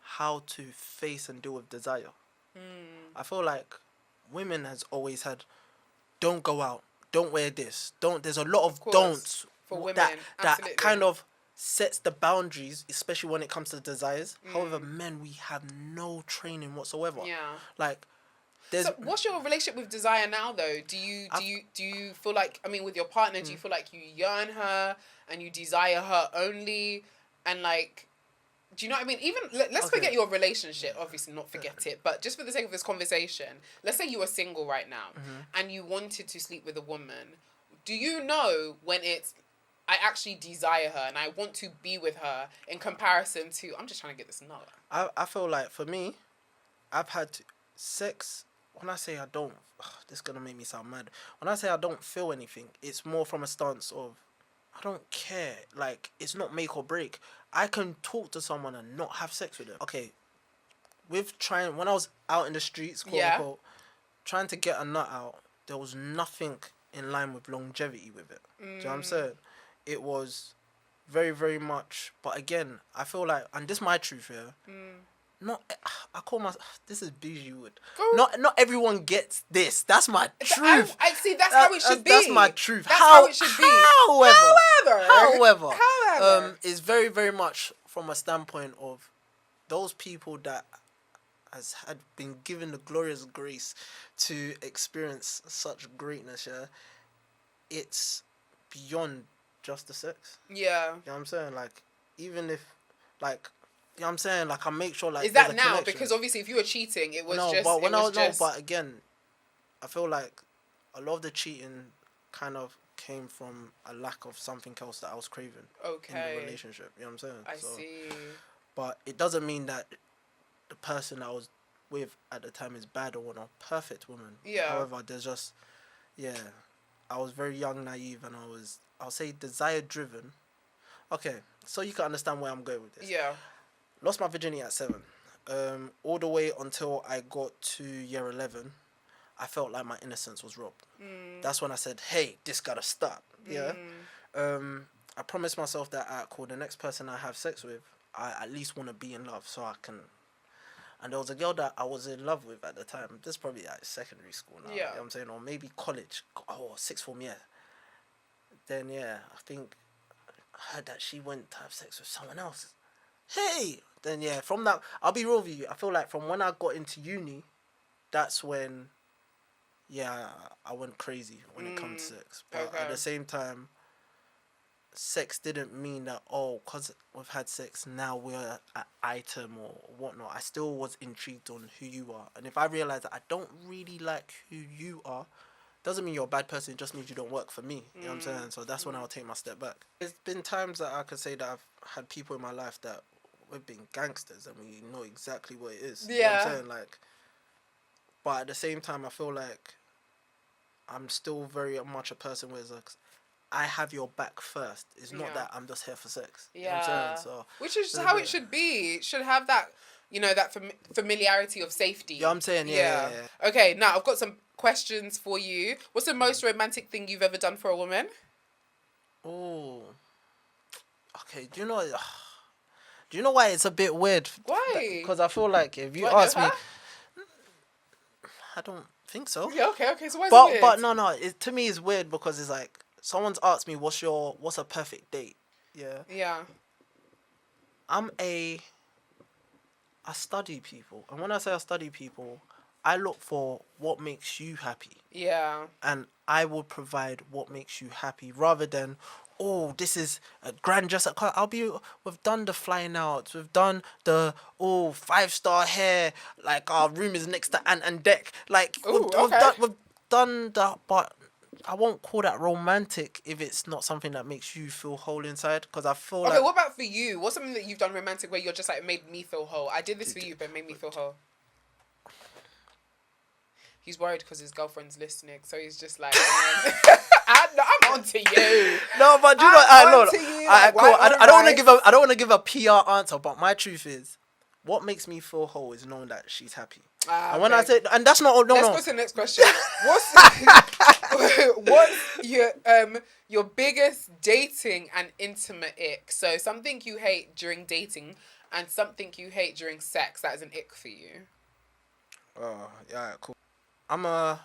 Speaker 2: how to face and deal with desire. I feel like women has always had, don't go out, don't wear this, don't. There's a lot of
Speaker 1: course,
Speaker 2: don'ts
Speaker 1: for women,
Speaker 2: that
Speaker 1: absolutely.
Speaker 2: kind of sets the boundaries, especially when it comes to desires. However, men, we have no training whatsoever.
Speaker 1: Yeah.
Speaker 2: Like, there's.
Speaker 1: So what's your relationship with desire now though? Do you feel like, I mean, with your partner, do you feel like you yearn her and you desire her only, and like, do you know what I mean? Even let's forget your relationship, obviously not forget it, but just for the sake of this conversation, let's say you were single right now and you wanted to sleep with a woman. Do you know when it's, I actually desire her and I want to be with her in comparison to, I'm just trying to get this nut?
Speaker 2: I feel like for me, I've had sex. When I say I don't, this is gonna make me sound mad. When I say I don't feel anything, it's more from a stance of, I don't care. Like, it's not make or break. I can talk to someone and not have sex with them. Okay, when I was out in the streets, quote unquote, trying to get a nut out, there was nothing in line with longevity with it. Do you know what I'm saying? It was very, very much. But again, I feel like, and this is my truth here. Not, I call myself, this is bougie wood. Not everyone gets this. That's my truth.
Speaker 1: I see. That's how it should be.
Speaker 2: That's my truth.
Speaker 1: That's how it should be.
Speaker 2: However, it's very, very much from a standpoint of those people that had been given the glorious grace to experience such greatness. Yeah, it's beyond just the sex.
Speaker 1: Yeah.
Speaker 2: You know what I'm saying? Like, even if, like, you know what I'm saying? Like, I make sure, like,
Speaker 1: is that now?
Speaker 2: connection.
Speaker 1: Because obviously if you were cheating, it was
Speaker 2: but again, I feel like a lot of the cheating kind of came from a lack of something else that I was craving in the relationship. You know what I'm saying?
Speaker 1: I see.
Speaker 2: But it doesn't mean that the person I was with at the time is bad or not. Perfect woman.
Speaker 1: Yeah.
Speaker 2: However, there's just, I was very young, naive, and I'll say desire driven. Okay, so you can understand where I'm going with this.
Speaker 1: Yeah.
Speaker 2: Lost my virginity at 7. All the way until I got to year 11, I felt like my innocence was robbed. That's when I said, hey, this gotta stop. Yeah. I promised myself that the next person I have sex with, I at least want to be in love so I can. And there was a girl that I was in love with at the time. This is probably like secondary school now.
Speaker 1: Yeah.
Speaker 2: You know what I'm saying? Or maybe college. Oh, sixth form, yeah. Then, I think I heard that she went to have sex with someone else. Hey! Then, from that, I'll be real with you. I feel like from when I got into uni, that's when, I went crazy when it comes to sex. But at the same time, sex didn't mean that, because we've had sex, now we're an item or whatnot. I still was intrigued on who you are. And if I realize that I don't really like who you are, doesn't mean you're a bad person, it just means you don't work for me. You know what I'm saying? So that's when I'll take my step back. There's been times that I could say that I've had people in my life that we've been gangsters and we know exactly what it is. You know what I'm saying? Like, but at the same time, I feel like I'm still very much a person where it's like, I have your back first. It's not that I'm just here for sex. You know what I'm saying? So,
Speaker 1: which is how it should be. It should have that, that familiarity of safety.
Speaker 2: You know what I'm saying? Yeah.
Speaker 1: Okay, now I've got some questions for you. What's the most romantic thing you've ever done for a woman?
Speaker 2: Oh. Okay, do you know why it's a bit weird?
Speaker 1: Why?
Speaker 2: Because I feel like if you ask me, I don't think so.
Speaker 1: Yeah, okay. So why is it weird?
Speaker 2: But no. To me, it's weird because it's like someone's asked me, what's a perfect date? Yeah.
Speaker 1: Yeah.
Speaker 2: I study people, and when I say I study people, I look for what makes you happy.
Speaker 1: Yeah.
Speaker 2: And I will provide what makes you happy rather than, oh, this is a grand dress. We've done the flying out. We've done the, 5-star hair. Like, our room is next to Ant and Deck. Like,
Speaker 1: Ooh,
Speaker 2: we've done that, but I won't call that romantic if it's not something that makes you feel whole inside. Because I feel like...
Speaker 1: Okay, what about for you? What's something that you've done romantic where you're just like, it made me feel whole? I did this for you, but it made me feel whole. He's worried because his girlfriend's listening, so he's just like, I'm on to you.
Speaker 2: No, but you know, I don't want to give a PR answer, but my truth is, what makes me feel whole is knowing that she's happy. And when I say, and that's not
Speaker 1: Let's go to the next question. What's your biggest dating and intimate ick? So something you hate during dating and something you hate during sex. That is an ick for you.
Speaker 2: Oh yeah, cool. I'm a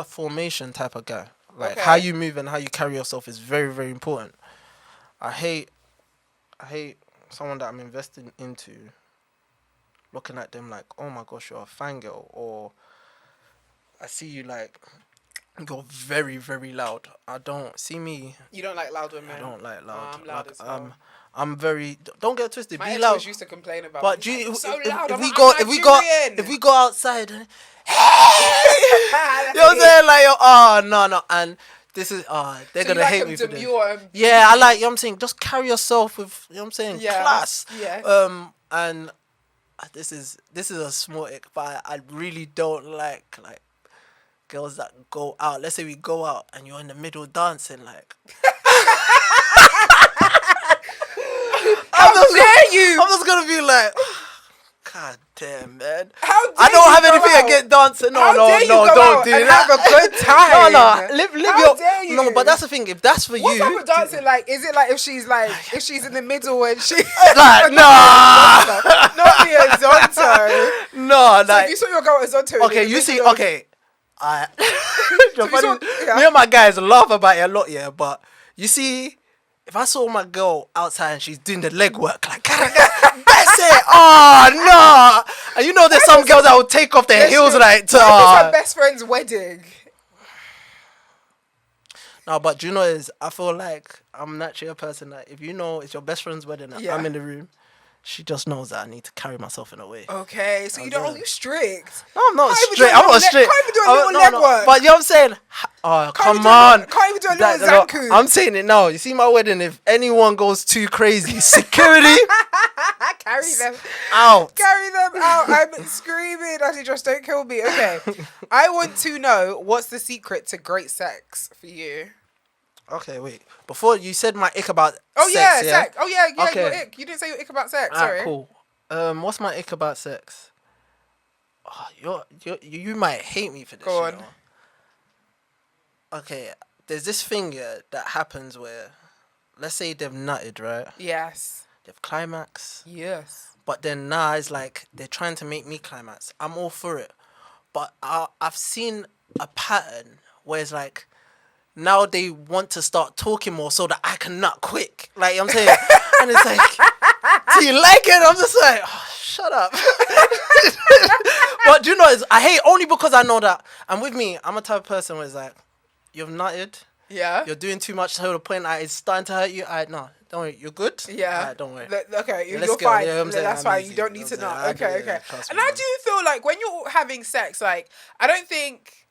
Speaker 2: formation type of guy. Like,
Speaker 1: okay.
Speaker 2: How you move and how you carry yourself is very, very important. I hate someone that I'm investing into looking at them like, oh my gosh, you're a fangirl, or I see you like you're very, very loud. I don't see me.
Speaker 1: You don't like loud women.
Speaker 2: I don't like loud.
Speaker 1: I'm loud as well.
Speaker 2: I'm very. Don't get twisted.
Speaker 1: My
Speaker 2: Be
Speaker 1: ex
Speaker 2: loud.
Speaker 1: always used to complain about.
Speaker 2: But
Speaker 1: me.
Speaker 2: you,
Speaker 1: So loud.
Speaker 2: if we go outside, you know what I'm saying? Like, no, and this is they're gonna hate me for this. Yeah, I like. You know what I'm saying, just carry yourself with. You know what I'm saying, class.
Speaker 1: Yeah.
Speaker 2: And this is a small ick, but I really don't like girls that go out. Let's say we go out and you're in the middle dancing like.
Speaker 1: How dare you?
Speaker 2: I'm just gonna be like, God damn, man.
Speaker 1: I
Speaker 2: don't have anything against dancing. No, don't do that.
Speaker 1: Have a good time.
Speaker 2: Live your. No, but that's the thing. If that's for
Speaker 1: what
Speaker 2: you.
Speaker 1: What type of dancing like? Is it like if she's in the middle and she
Speaker 2: like
Speaker 1: not the Azonto?
Speaker 2: No,
Speaker 1: so if you saw your girl at Azonto.
Speaker 2: Okay, you see. Okay, me and my guys laugh about it a lot, yeah. But you see. If I saw my girl outside and she's doing the leg work, like, that's it. Oh, no. And you know there's some girls that will take off their heels like to...
Speaker 1: It's her best friend's wedding.
Speaker 2: No, but do you know is I feel like I'm naturally a person that if you know it's your best friend's wedding and I'm in the room, she just knows that I need to carry myself in a way.
Speaker 1: Okay, so you strict.
Speaker 2: No, I'm not strict. I'm not strict.
Speaker 1: Can't even do a little leg work.
Speaker 2: But you know what I'm saying? Oh, come on.
Speaker 1: Can't even do a little zanku.
Speaker 2: I'm saying it now. You see my wedding, if anyone goes too crazy, security.
Speaker 1: Carry them
Speaker 2: out.
Speaker 1: Carry them out. I'm screaming. Adejosh, don't kill me. Okay. I want to know what's the secret to great sex for you.
Speaker 2: Okay, wait. Before you said my ick about sex,
Speaker 1: sex. Oh yeah,
Speaker 2: okay.
Speaker 1: Your ick. You didn't say your ick about sex. Sorry.
Speaker 2: Cool. What's my ick about sex? Oh, you might hate me for this.
Speaker 1: Go on.
Speaker 2: Okay, there's this thing that happens where, let's say they've nutted, right?
Speaker 1: Yes.
Speaker 2: They've climaxed.
Speaker 1: Yes.
Speaker 2: But then now it's like they're trying to make me climax. I'm all for it. But I've seen a pattern where it's like, now they want to start talking more so that I can nut quick. Like, you know what I'm saying? And it's like, do you like it? I'm just like, oh, shut up. But do you know, I hate only because I know that. And with me, I'm a type of person where it's like, you've nutted.
Speaker 1: Yeah.
Speaker 2: You're doing too much to the point that it's starting to hurt you. No, don't worry. You're good?
Speaker 1: Yeah.
Speaker 2: Don't worry.
Speaker 1: Okay, you're fine.
Speaker 2: Yeah,
Speaker 1: that's fine. You don't need to nut. Okay. And I do feel like when you're having sex, like, I don't think,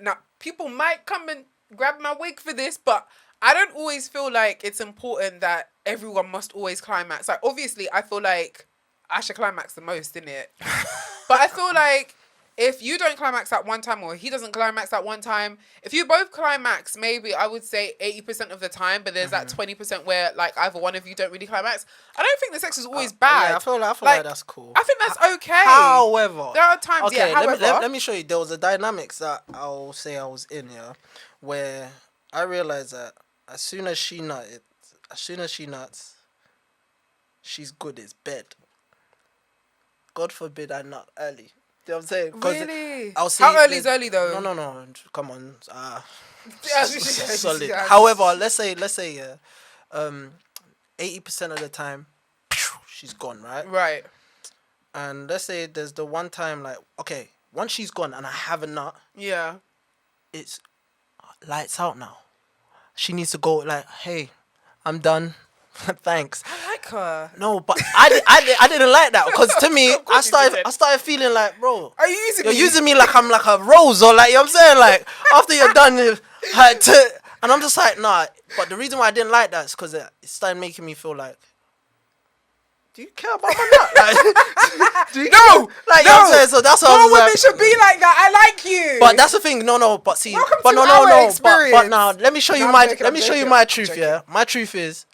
Speaker 1: now, people might come and grab my wig for this, but I don't always feel like it's important that everyone must always climax. Like, obviously, I feel like I should climax the most, innit? But I feel like if you don't climax at one time or he doesn't climax at one time, if you both climax, maybe I would say 80% of the time, but there's that 20% where like either one of you don't really climax. I don't think the sex is always bad.
Speaker 2: Yeah, I feel like that's cool.
Speaker 1: I think that's okay.
Speaker 2: However,
Speaker 1: there are times,
Speaker 2: let me show you. There was a dynamics that I'll say I was in, where I realized that as soon as she nuts, she's good as bed. God forbid I nut early. You know what I'm saying? 'Cause
Speaker 1: Really?
Speaker 2: I'll see.
Speaker 1: How early is early though?
Speaker 2: No. Come on.
Speaker 1: Yeah,
Speaker 2: Solid.
Speaker 1: yeah.
Speaker 2: However, let's say, 80% of the time, she's gone, right?
Speaker 1: Right.
Speaker 2: And let's say there's the one time, like, okay, once she's gone and I have a nut,
Speaker 1: Yeah.
Speaker 2: it's lights out now. She needs to go, like, hey, I'm done. Thanks.
Speaker 1: I like her.
Speaker 2: No, but I didn't like that, because to me,
Speaker 1: Of course you didn't.
Speaker 2: I started feeling like, bro,
Speaker 1: Are you using
Speaker 2: you're
Speaker 1: me?
Speaker 2: using me like I'm like a rose, or like, you know what I'm saying? Like, after you're done, and I'm just like, nah. But the reason why I didn't like that is because it started making me feel like, do you care about my nut? Like, do you care?
Speaker 1: No!
Speaker 2: Like, you know what I'm saying? So that's what I
Speaker 1: More
Speaker 2: was
Speaker 1: women
Speaker 2: like,
Speaker 1: should be like that. I like you.
Speaker 2: but that's the thing. No. But see,
Speaker 1: Welcome
Speaker 2: but
Speaker 1: to
Speaker 2: no.
Speaker 1: our
Speaker 2: But
Speaker 1: experience.
Speaker 2: now, let me show you
Speaker 1: No, I'm
Speaker 2: my
Speaker 1: joking,
Speaker 2: let
Speaker 1: I'm
Speaker 2: me show you
Speaker 1: joking,
Speaker 2: my
Speaker 1: I'm
Speaker 2: truth.
Speaker 1: joking.
Speaker 2: Yeah, my truth is,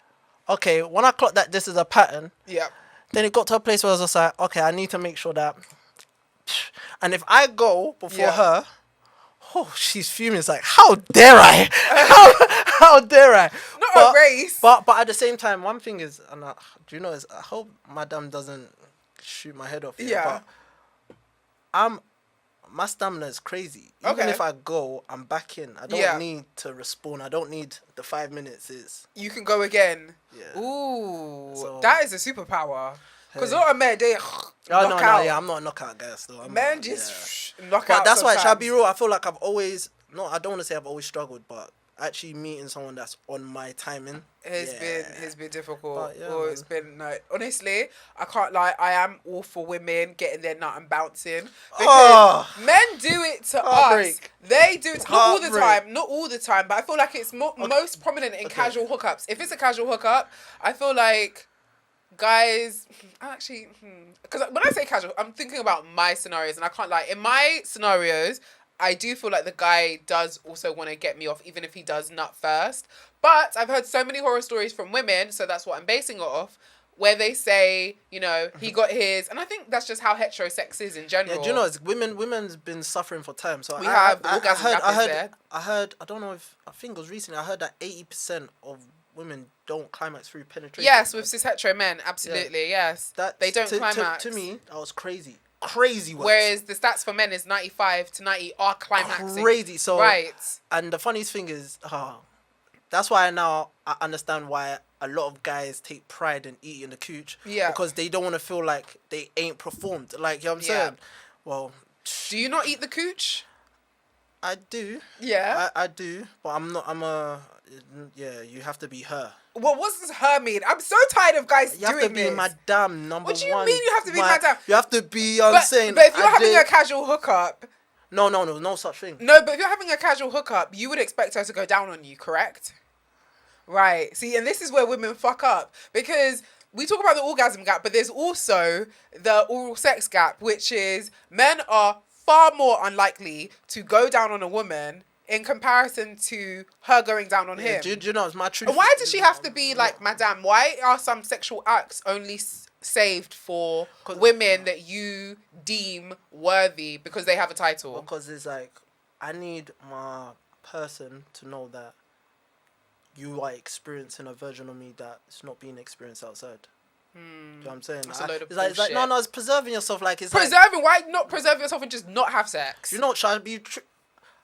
Speaker 2: okay, when I clocked that this is a pattern,
Speaker 1: Yeah.
Speaker 2: then it got to a place where I was just like, okay, I need to make sure that, and if I go before
Speaker 1: Yeah.
Speaker 2: her, oh, she's fuming. It's like, how dare I? How dare I?
Speaker 1: Not a race.
Speaker 2: But at the same time, one thing is, and do you know, is I hope Madame doesn't shoot my head off. Here,
Speaker 1: Yeah.
Speaker 2: But my stamina is crazy. Even
Speaker 1: Okay.
Speaker 2: if I go, I'm back in. I don't
Speaker 1: Yeah.
Speaker 2: need to respawn. I don't need the 5 minutes.
Speaker 1: You can go again.
Speaker 2: Yeah.
Speaker 1: Ooh.
Speaker 2: So-
Speaker 1: That is a superpower. Because
Speaker 2: Hey.
Speaker 1: all of men, they
Speaker 2: Oh,
Speaker 1: knock
Speaker 2: no,
Speaker 1: out.
Speaker 2: yeah, I'm not a knockout guy still. I'm
Speaker 1: Men
Speaker 2: not,
Speaker 1: just
Speaker 2: yeah.
Speaker 1: knock out.
Speaker 2: But that's why, shall I be
Speaker 1: sometimes.
Speaker 2: real? I feel like I've always, no, I don't want to say I've always struggled, but actually meeting someone that's on my timing.
Speaker 1: It's been difficult.
Speaker 2: But yeah,
Speaker 1: Or it's been no. Honestly, I can't lie. I am all for women getting their nut and bouncing. Because
Speaker 2: Oh.
Speaker 1: men do it to us.
Speaker 2: Heartbreak.
Speaker 1: They do it not all the
Speaker 2: Heartbreak.
Speaker 1: time. Not all the time, but I feel like it's most prominent in casual hookups. If it's a casual hookup, I feel like guys actually, because when I say casual, I'm thinking about my scenarios, and I can't lie. In my scenarios, I do feel like the guy does also want to get me off, even if he does nut first. But I've heard so many horror stories from women, so that's what I'm basing it off, where they say, you know, he got his, and I think that's just how hetero sex is in general.
Speaker 2: Yeah, do you know, it's women's been suffering for time. So
Speaker 1: We have the orgasm gap is there.
Speaker 2: I heard, I don't know if, I think it was recently, I heard that 80% of women don't climax through penetration.
Speaker 1: Yes, with cis hetero men, absolutely, yes.
Speaker 2: That
Speaker 1: They don't climax.
Speaker 2: To me, that was crazy. Crazy works.
Speaker 1: Whereas the stats for men is 95 to 90 are climaxing.
Speaker 2: Crazy. So,
Speaker 1: right.
Speaker 2: And the funniest thing is, that's why now I understand why a lot of guys take pride in eating the cooch.
Speaker 1: Yeah.
Speaker 2: Because they don't want to feel like they ain't performed. Like, you know what I'm
Speaker 1: Yeah.
Speaker 2: saying? Well,
Speaker 1: Do you not eat the cooch?
Speaker 2: I do.
Speaker 1: Yeah.
Speaker 2: I do. But yeah, you have to be her.
Speaker 1: What does her mean? I'm so tired of guys
Speaker 2: You have
Speaker 1: doing
Speaker 2: to be
Speaker 1: this.
Speaker 2: madame, number one.
Speaker 1: What do you mean you have to be madame?
Speaker 2: You have to be,
Speaker 1: but
Speaker 2: saying.
Speaker 1: if you're having a casual hookup,
Speaker 2: No such thing.
Speaker 1: no, but if you're having a casual hookup, you would expect her to go down on you, correct? Right. See, and this is where women fuck up, because we talk about the orgasm gap, but there's also the oral sex gap, which is men are far more unlikely to go down on a woman in comparison to her going down on him.
Speaker 2: Do you know, it's my truth.
Speaker 1: And why does she have to be like madame? Why are some sexual acts only saved for women that you deem worthy because they have a title?
Speaker 2: Because it's like, I need my person to know that you are experiencing a version of me that's not being experienced outside. Do you know what I'm saying?
Speaker 1: That's a load of
Speaker 2: it's like
Speaker 1: bullshit.
Speaker 2: no, it's preserving yourself. Like, it's
Speaker 1: Preserving? Why not preserve yourself and just not have sex?
Speaker 2: you know, shall I be?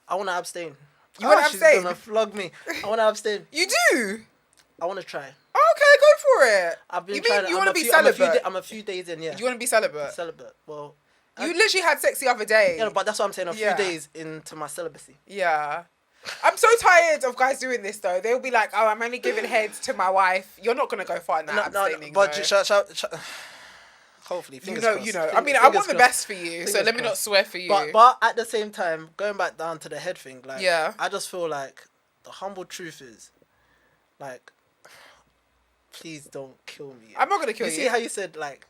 Speaker 2: I want to abstain.
Speaker 1: You wanna
Speaker 2: She's
Speaker 1: abstain?
Speaker 2: gonna flog me. I want to abstain.
Speaker 1: You do?
Speaker 2: I want to try.
Speaker 1: Okay, go for it.
Speaker 2: I've been
Speaker 1: You
Speaker 2: trying.
Speaker 1: mean you
Speaker 2: I'm
Speaker 1: want to
Speaker 2: a
Speaker 1: be
Speaker 2: few- I'm a few
Speaker 1: celibate?
Speaker 2: I'm a few days in. Yeah.
Speaker 1: You want to be celibate?
Speaker 2: Celibate. Well.
Speaker 1: You literally had sex the other day.
Speaker 2: Yeah, but that's what I'm saying. A
Speaker 1: Yeah.
Speaker 2: few days into my celibacy.
Speaker 1: Yeah. I'm so tired of guys doing this though. They'll be like, "Oh, I'm only giving heads to my wife." You're not gonna go far in that abstaining.
Speaker 2: but
Speaker 1: though.
Speaker 2: hopefully,
Speaker 1: you
Speaker 2: fingers
Speaker 1: know.
Speaker 2: crossed.
Speaker 1: I mean, I want the best for you, so
Speaker 2: Fingers
Speaker 1: let me not
Speaker 2: crossed.
Speaker 1: swear for you.
Speaker 2: But at the same time, going back down to the head thing, like,
Speaker 1: Yeah.
Speaker 2: I just feel like the humble truth is, like, please don't kill me.
Speaker 1: I'm not gonna kill
Speaker 2: You see
Speaker 1: you.
Speaker 2: how you said, like,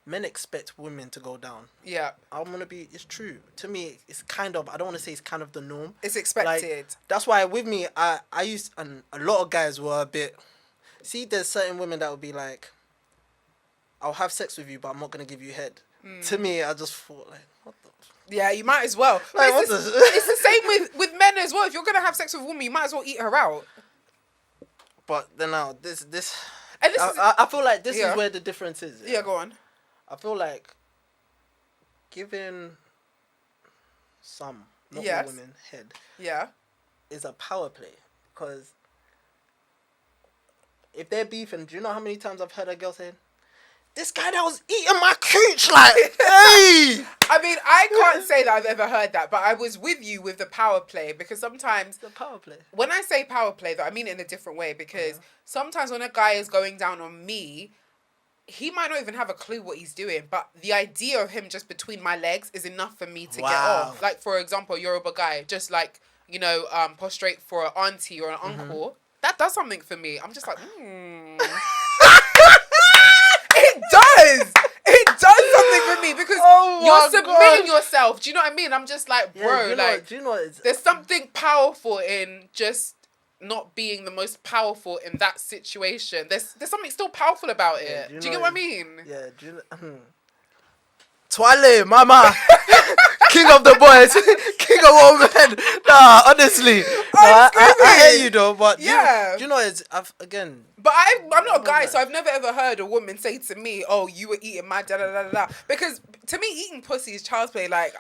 Speaker 2: men expect women to go down.
Speaker 1: Yeah,
Speaker 2: It's true. To me, it's kind of, I don't want to say it's kind of the norm.
Speaker 1: it's
Speaker 2: Like,
Speaker 1: expected.
Speaker 2: that's why with me, I used, and a lot of guys were a bit, see, there's certain women that would be like, I'll have sex with you, but I'm not going to give you head. To me, I just thought, like, what the...
Speaker 1: Yeah, you might as well. But
Speaker 2: Like,
Speaker 1: it's,
Speaker 2: what
Speaker 1: the,
Speaker 2: the-
Speaker 1: it's the same with men as well. If you're gonna have sex with a woman, you might as well eat her out.
Speaker 2: But then now, this
Speaker 1: And this is,
Speaker 2: I feel like this
Speaker 1: Yeah.
Speaker 2: is where the difference is.
Speaker 1: yeah, go on.
Speaker 2: I feel like giving some, not
Speaker 1: Yes.
Speaker 2: all women, head,
Speaker 1: Yeah.
Speaker 2: is a power play. Because if they're beefing, do you know how many times I've heard a girl saying, this guy that was eating my cooch, like, hey!
Speaker 1: I mean, I can't say that I've ever heard that, but I was with you with the power play because sometimes
Speaker 2: The power play.
Speaker 1: when I say power play, though, I mean it in a different way because sometimes when a guy is going down on me, he might not even have a clue what he's doing, but the idea of him just between my legs is enough for me to get off. Like, for example, a Yoruba guy, just like, you know, prostrate for an auntie or an uncle. That does something for me. I'm just like, It does! It does something for me because you're submitting yourself. Do you know what I mean? I'm just like, bro,
Speaker 2: Do you know what
Speaker 1: there's something powerful in just not being the most powerful in that situation. There's something still powerful about it. Do you get what I mean?
Speaker 2: Yeah, do you know? Twale, mama, king of the boys, king of all men. Nah, honestly, I hear you though, but do you know it's again.
Speaker 1: But I'm not a guy, so I've never ever heard a woman say to me, "Oh, you were eating my da da da da." Because to me, eating pussy is child's play. Like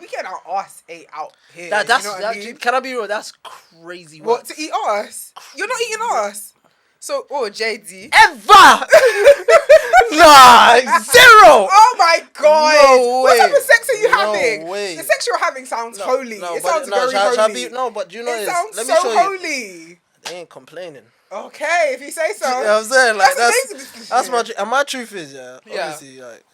Speaker 1: we get our ass ate out here.
Speaker 2: That's
Speaker 1: you know what I mean?
Speaker 2: Can I be real? That's crazy.
Speaker 1: What, to eat us? You're not eating us. So, JD.
Speaker 2: Ever? Nah, 0.
Speaker 1: Oh my God.
Speaker 2: No
Speaker 1: What type
Speaker 2: way.
Speaker 1: of sex are you
Speaker 2: No
Speaker 1: having?
Speaker 2: way.
Speaker 1: The sex you're having sounds holy. It sounds very
Speaker 2: shall
Speaker 1: holy.
Speaker 2: but do you know
Speaker 1: It
Speaker 2: it's,
Speaker 1: sounds
Speaker 2: let me
Speaker 1: so
Speaker 2: show you.
Speaker 1: holy.
Speaker 2: They ain't complaining.
Speaker 1: Okay, if you say so.
Speaker 2: You know what I'm saying? Like
Speaker 1: That's
Speaker 2: that's my and my truth is
Speaker 1: Yeah.
Speaker 2: obviously like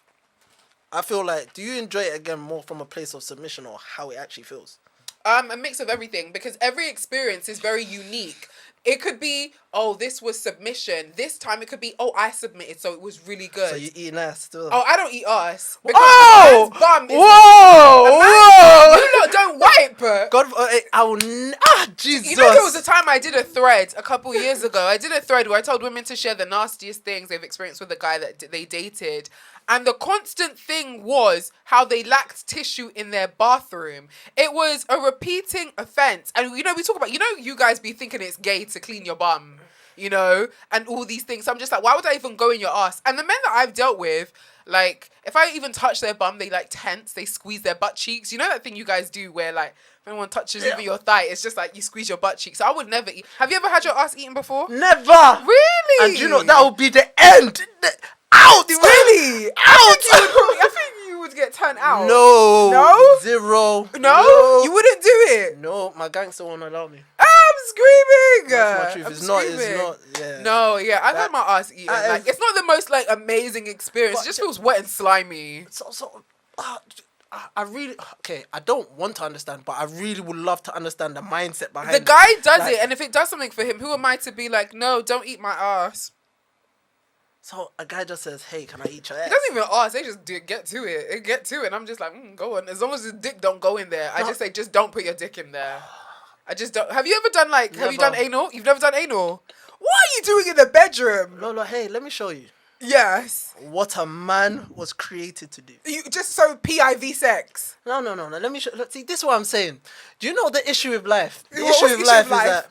Speaker 2: I feel like, do you enjoy it again more from a place of submission or how it actually feels?
Speaker 1: A mix of everything because every experience is very unique. It could be, oh, this was submission. This time it could be, oh, I submitted, so it was really good.
Speaker 2: So you eating ass still?
Speaker 1: Oh, I don't eat ass.
Speaker 2: Oh!
Speaker 1: Bum is
Speaker 2: Whoa!
Speaker 1: you lot don't wipe.
Speaker 2: God, I will. Jesus.
Speaker 1: You know, there was a time I did a thread a couple years ago. I did a thread where I told women to share the nastiest things they've experienced with a guy that they dated. And the constant thing was how they lacked tissue in their bathroom. It was a repeating offense. And, you know, we talk about, you know, you guys be thinking it's gay to clean your bum, you know, and all these things. So I'm just like, why would I even go in your ass? And the men that I've dealt with, like, if I even touch their bum, they like tense, they squeeze their butt cheeks. You know that thing you guys do where like, if anyone touches even your thigh, it's just like you squeeze your butt cheeks. So I would never eat. Have you ever had your ass eaten before?
Speaker 2: Never.
Speaker 1: Really?
Speaker 2: And you know, that would be the end. Out.
Speaker 1: Really?
Speaker 2: Out.
Speaker 1: I think you would get turned out.
Speaker 2: No.
Speaker 1: No?
Speaker 2: 0.
Speaker 1: No? You wouldn't do it?
Speaker 2: No, my gangster won't allow me.
Speaker 1: I'm screaming.
Speaker 2: That's my truth.
Speaker 1: I'm
Speaker 2: It's not,
Speaker 1: screaming.
Speaker 2: yeah.
Speaker 1: No, yeah, I've had my ass eaten.
Speaker 2: I-
Speaker 1: Like, it's not the most like amazing experience. It just feels wet and slimy.
Speaker 2: So I really, okay, I don't want to understand, but I really would love to understand the mindset behind
Speaker 1: The guy
Speaker 2: it.
Speaker 1: does
Speaker 2: Like,
Speaker 1: it, and if it does something for him, who am I to be like, no, don't eat my ass?
Speaker 2: So a guy just says, hey, can I eat your ass?
Speaker 1: He doesn't even ask. They just get to it. They get to it, and I'm just like, go on. As long as his dick don't go in there, I just say, just don't put your dick in there. I just don't. Have you ever done like? Have you done
Speaker 2: Never.
Speaker 1: anal? You've never done anal. What are you doing in the bedroom?
Speaker 2: No, hey, let me show you
Speaker 1: Yes.
Speaker 2: what a man was created to do.
Speaker 1: You just so PIV sex.
Speaker 2: No. Let me show. See, this is what I'm saying. Do you know the issue with life? The
Speaker 1: What's
Speaker 2: issue
Speaker 1: the
Speaker 2: with
Speaker 1: issue
Speaker 2: life
Speaker 1: with
Speaker 2: is
Speaker 1: life?
Speaker 2: that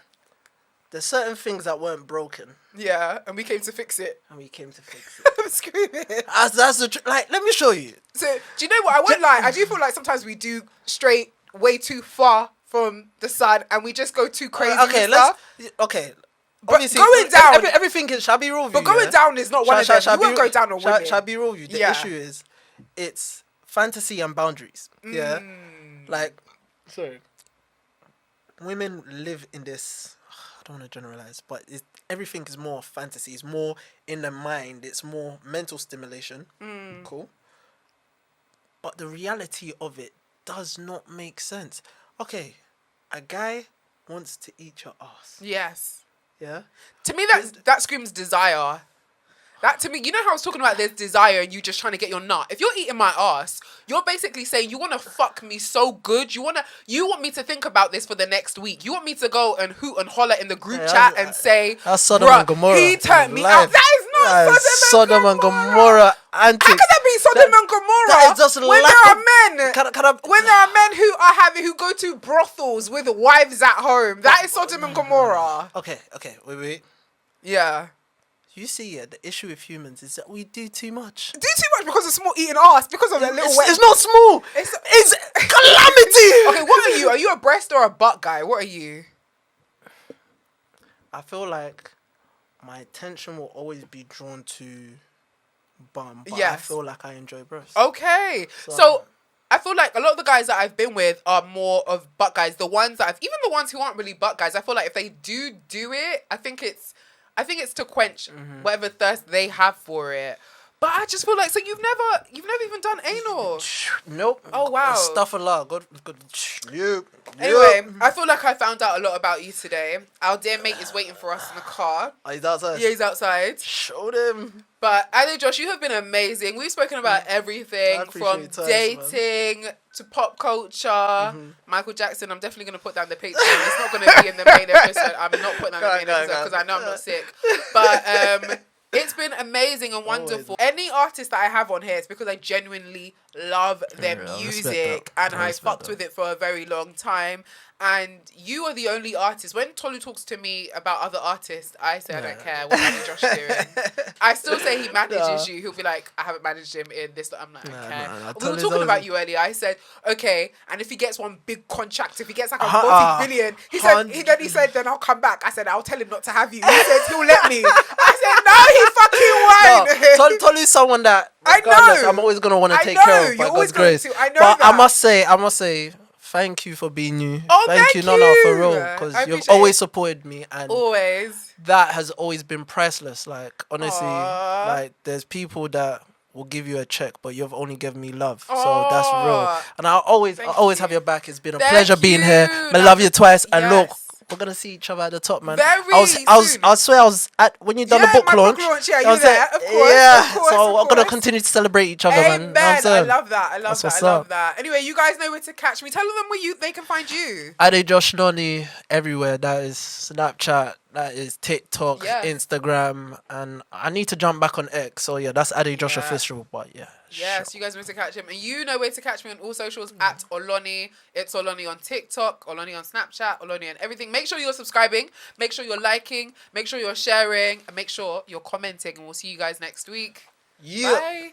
Speaker 2: there's certain things that weren't broken,
Speaker 1: Yeah, and we came to fix it.
Speaker 2: and we came to fix it.
Speaker 1: I'm screaming.
Speaker 2: That's the like. Let me show you.
Speaker 1: So, do you know what? I won't lie. I do feel like sometimes we do straight way too far from the sun, and we just go too crazy.
Speaker 2: Okay,
Speaker 1: with stuff.
Speaker 2: Okay.
Speaker 1: But
Speaker 2: Obviously,
Speaker 1: going down,
Speaker 2: everything is. Shall I be real with
Speaker 1: but
Speaker 2: you?
Speaker 1: going down is not one of them. You won't go down on women.
Speaker 2: Shall I be real with you? The
Speaker 1: Yeah.
Speaker 2: issue is, it's fantasy and boundaries. Yeah. Like, sorry. Women live in this. I don't want to generalize, but everything is more fantasy. It's more in the mind. It's more mental stimulation. Cool. But the reality of it does not make sense. Okay, a guy wants to eat your ass.
Speaker 1: Yes.
Speaker 2: Yeah.
Speaker 1: To me, that screams desire. That to me, you know how I was talking about there's desire and you just trying to get your nut. If you're eating my ass, you're basically saying you want to fuck me so good. You want me to think about this for the next week. You want me to go and hoot and holler in the group chat and say,
Speaker 2: that's Sodom
Speaker 1: "Bruh,
Speaker 2: and Gomorrah.
Speaker 1: he turned me
Speaker 2: Life.
Speaker 1: out." That is not
Speaker 2: Sodom and Gomorrah antics.
Speaker 1: How could that be Sodom and Gomorrah?
Speaker 2: That is just
Speaker 1: when
Speaker 2: lack
Speaker 1: there
Speaker 2: of-
Speaker 1: are men, when there are men who go to brothels with wives at home, that is Sodom and Gomorrah.
Speaker 2: Okay, wait.
Speaker 1: Yeah.
Speaker 2: You see, the issue with humans is that we do too much.
Speaker 1: Do too much because of small eating ass, because of that little wet.
Speaker 2: It's not small. It's calamity.
Speaker 1: Okay, what are you? Are you a breast or a butt guy? What are you?
Speaker 2: I feel like my attention will always be drawn to bum, but I
Speaker 1: Yes.
Speaker 2: feel like I enjoy breasts.
Speaker 1: Okay. So I feel like a lot of the guys that I've been with are more of butt guys. The ones that even the ones who aren't really butt guys, I feel like if they do it, I think it's to quench whatever thirst they have for it. But I just feel like, so you've never even done anal.
Speaker 2: Nope.
Speaker 1: Oh, wow.
Speaker 2: Stuff a lot. Good. Yep.
Speaker 1: Anyway, I feel like I found out a lot about you today. Our dear mate is waiting for us in the car.
Speaker 2: Oh, he's outside.
Speaker 1: Yeah, he's outside.
Speaker 2: Show them.
Speaker 1: But Adejosh, you have been amazing. We've spoken about everything from dating to pop culture. Michael Jackson, I'm definitely going to put down the Patreon. It's not going to be in the main episode. I'm not putting down the main episode because I know I'm not sick. But it's been amazing and wonderful. Any artist that I have on here, it's because I genuinely love their music and I fucked with it for a very long time. And you are the only artist. When Tolu talks to me about other artists, I say I don't care what Adejosh doing. I still say he manages you. He'll be like, I haven't managed him in this. I'm like, I don't care. We were talking about you earlier. I said, okay, and if he gets one big contract, if he gets like a multi-billion, he said, then I'll come back. I said, I'll tell him not to have you. He said, he'll let me. I said, no, he fucking won't.
Speaker 2: Tolu's someone that,
Speaker 1: I know.
Speaker 2: I'm always going to want to take care of by God's grace.
Speaker 1: I know
Speaker 2: but
Speaker 1: that.
Speaker 2: I must say, thank you for being you.
Speaker 1: Oh,
Speaker 2: thank you. No, for real. Because you've always supported me. And
Speaker 1: always.
Speaker 2: That has always been priceless. Like, honestly, like, there's people that will give you a check, but you've only given me love. So that's real. And I'll always have your back. It's been a pleasure being here. I love you twice. And look, we're gonna see each other at the top, man. I swear I was at when you done the book launch.
Speaker 1: Yeah, you there, of course.
Speaker 2: Yeah,
Speaker 1: of course,
Speaker 2: so we're gonna continue to celebrate each other, man.
Speaker 1: I love that. I love that. Anyway, you guys know where to catch me. Tell them where they can find you.
Speaker 2: Adejosh Oloni everywhere. That is Snapchat. That is TikTok, Instagram, and I need to jump back on X. So yeah, that's Adejosh official. But yeah.
Speaker 1: Yes, you guys know where to catch him. And you know where to catch me on all socials at Oloni. itsOloni on TikTok, Oloni on Snapchat, Oloni on everything. Make sure you're subscribing. Make sure you're liking. Make sure you're sharing. And make sure you're commenting. And we'll see you guys next week.
Speaker 2: Yeah.
Speaker 1: Bye.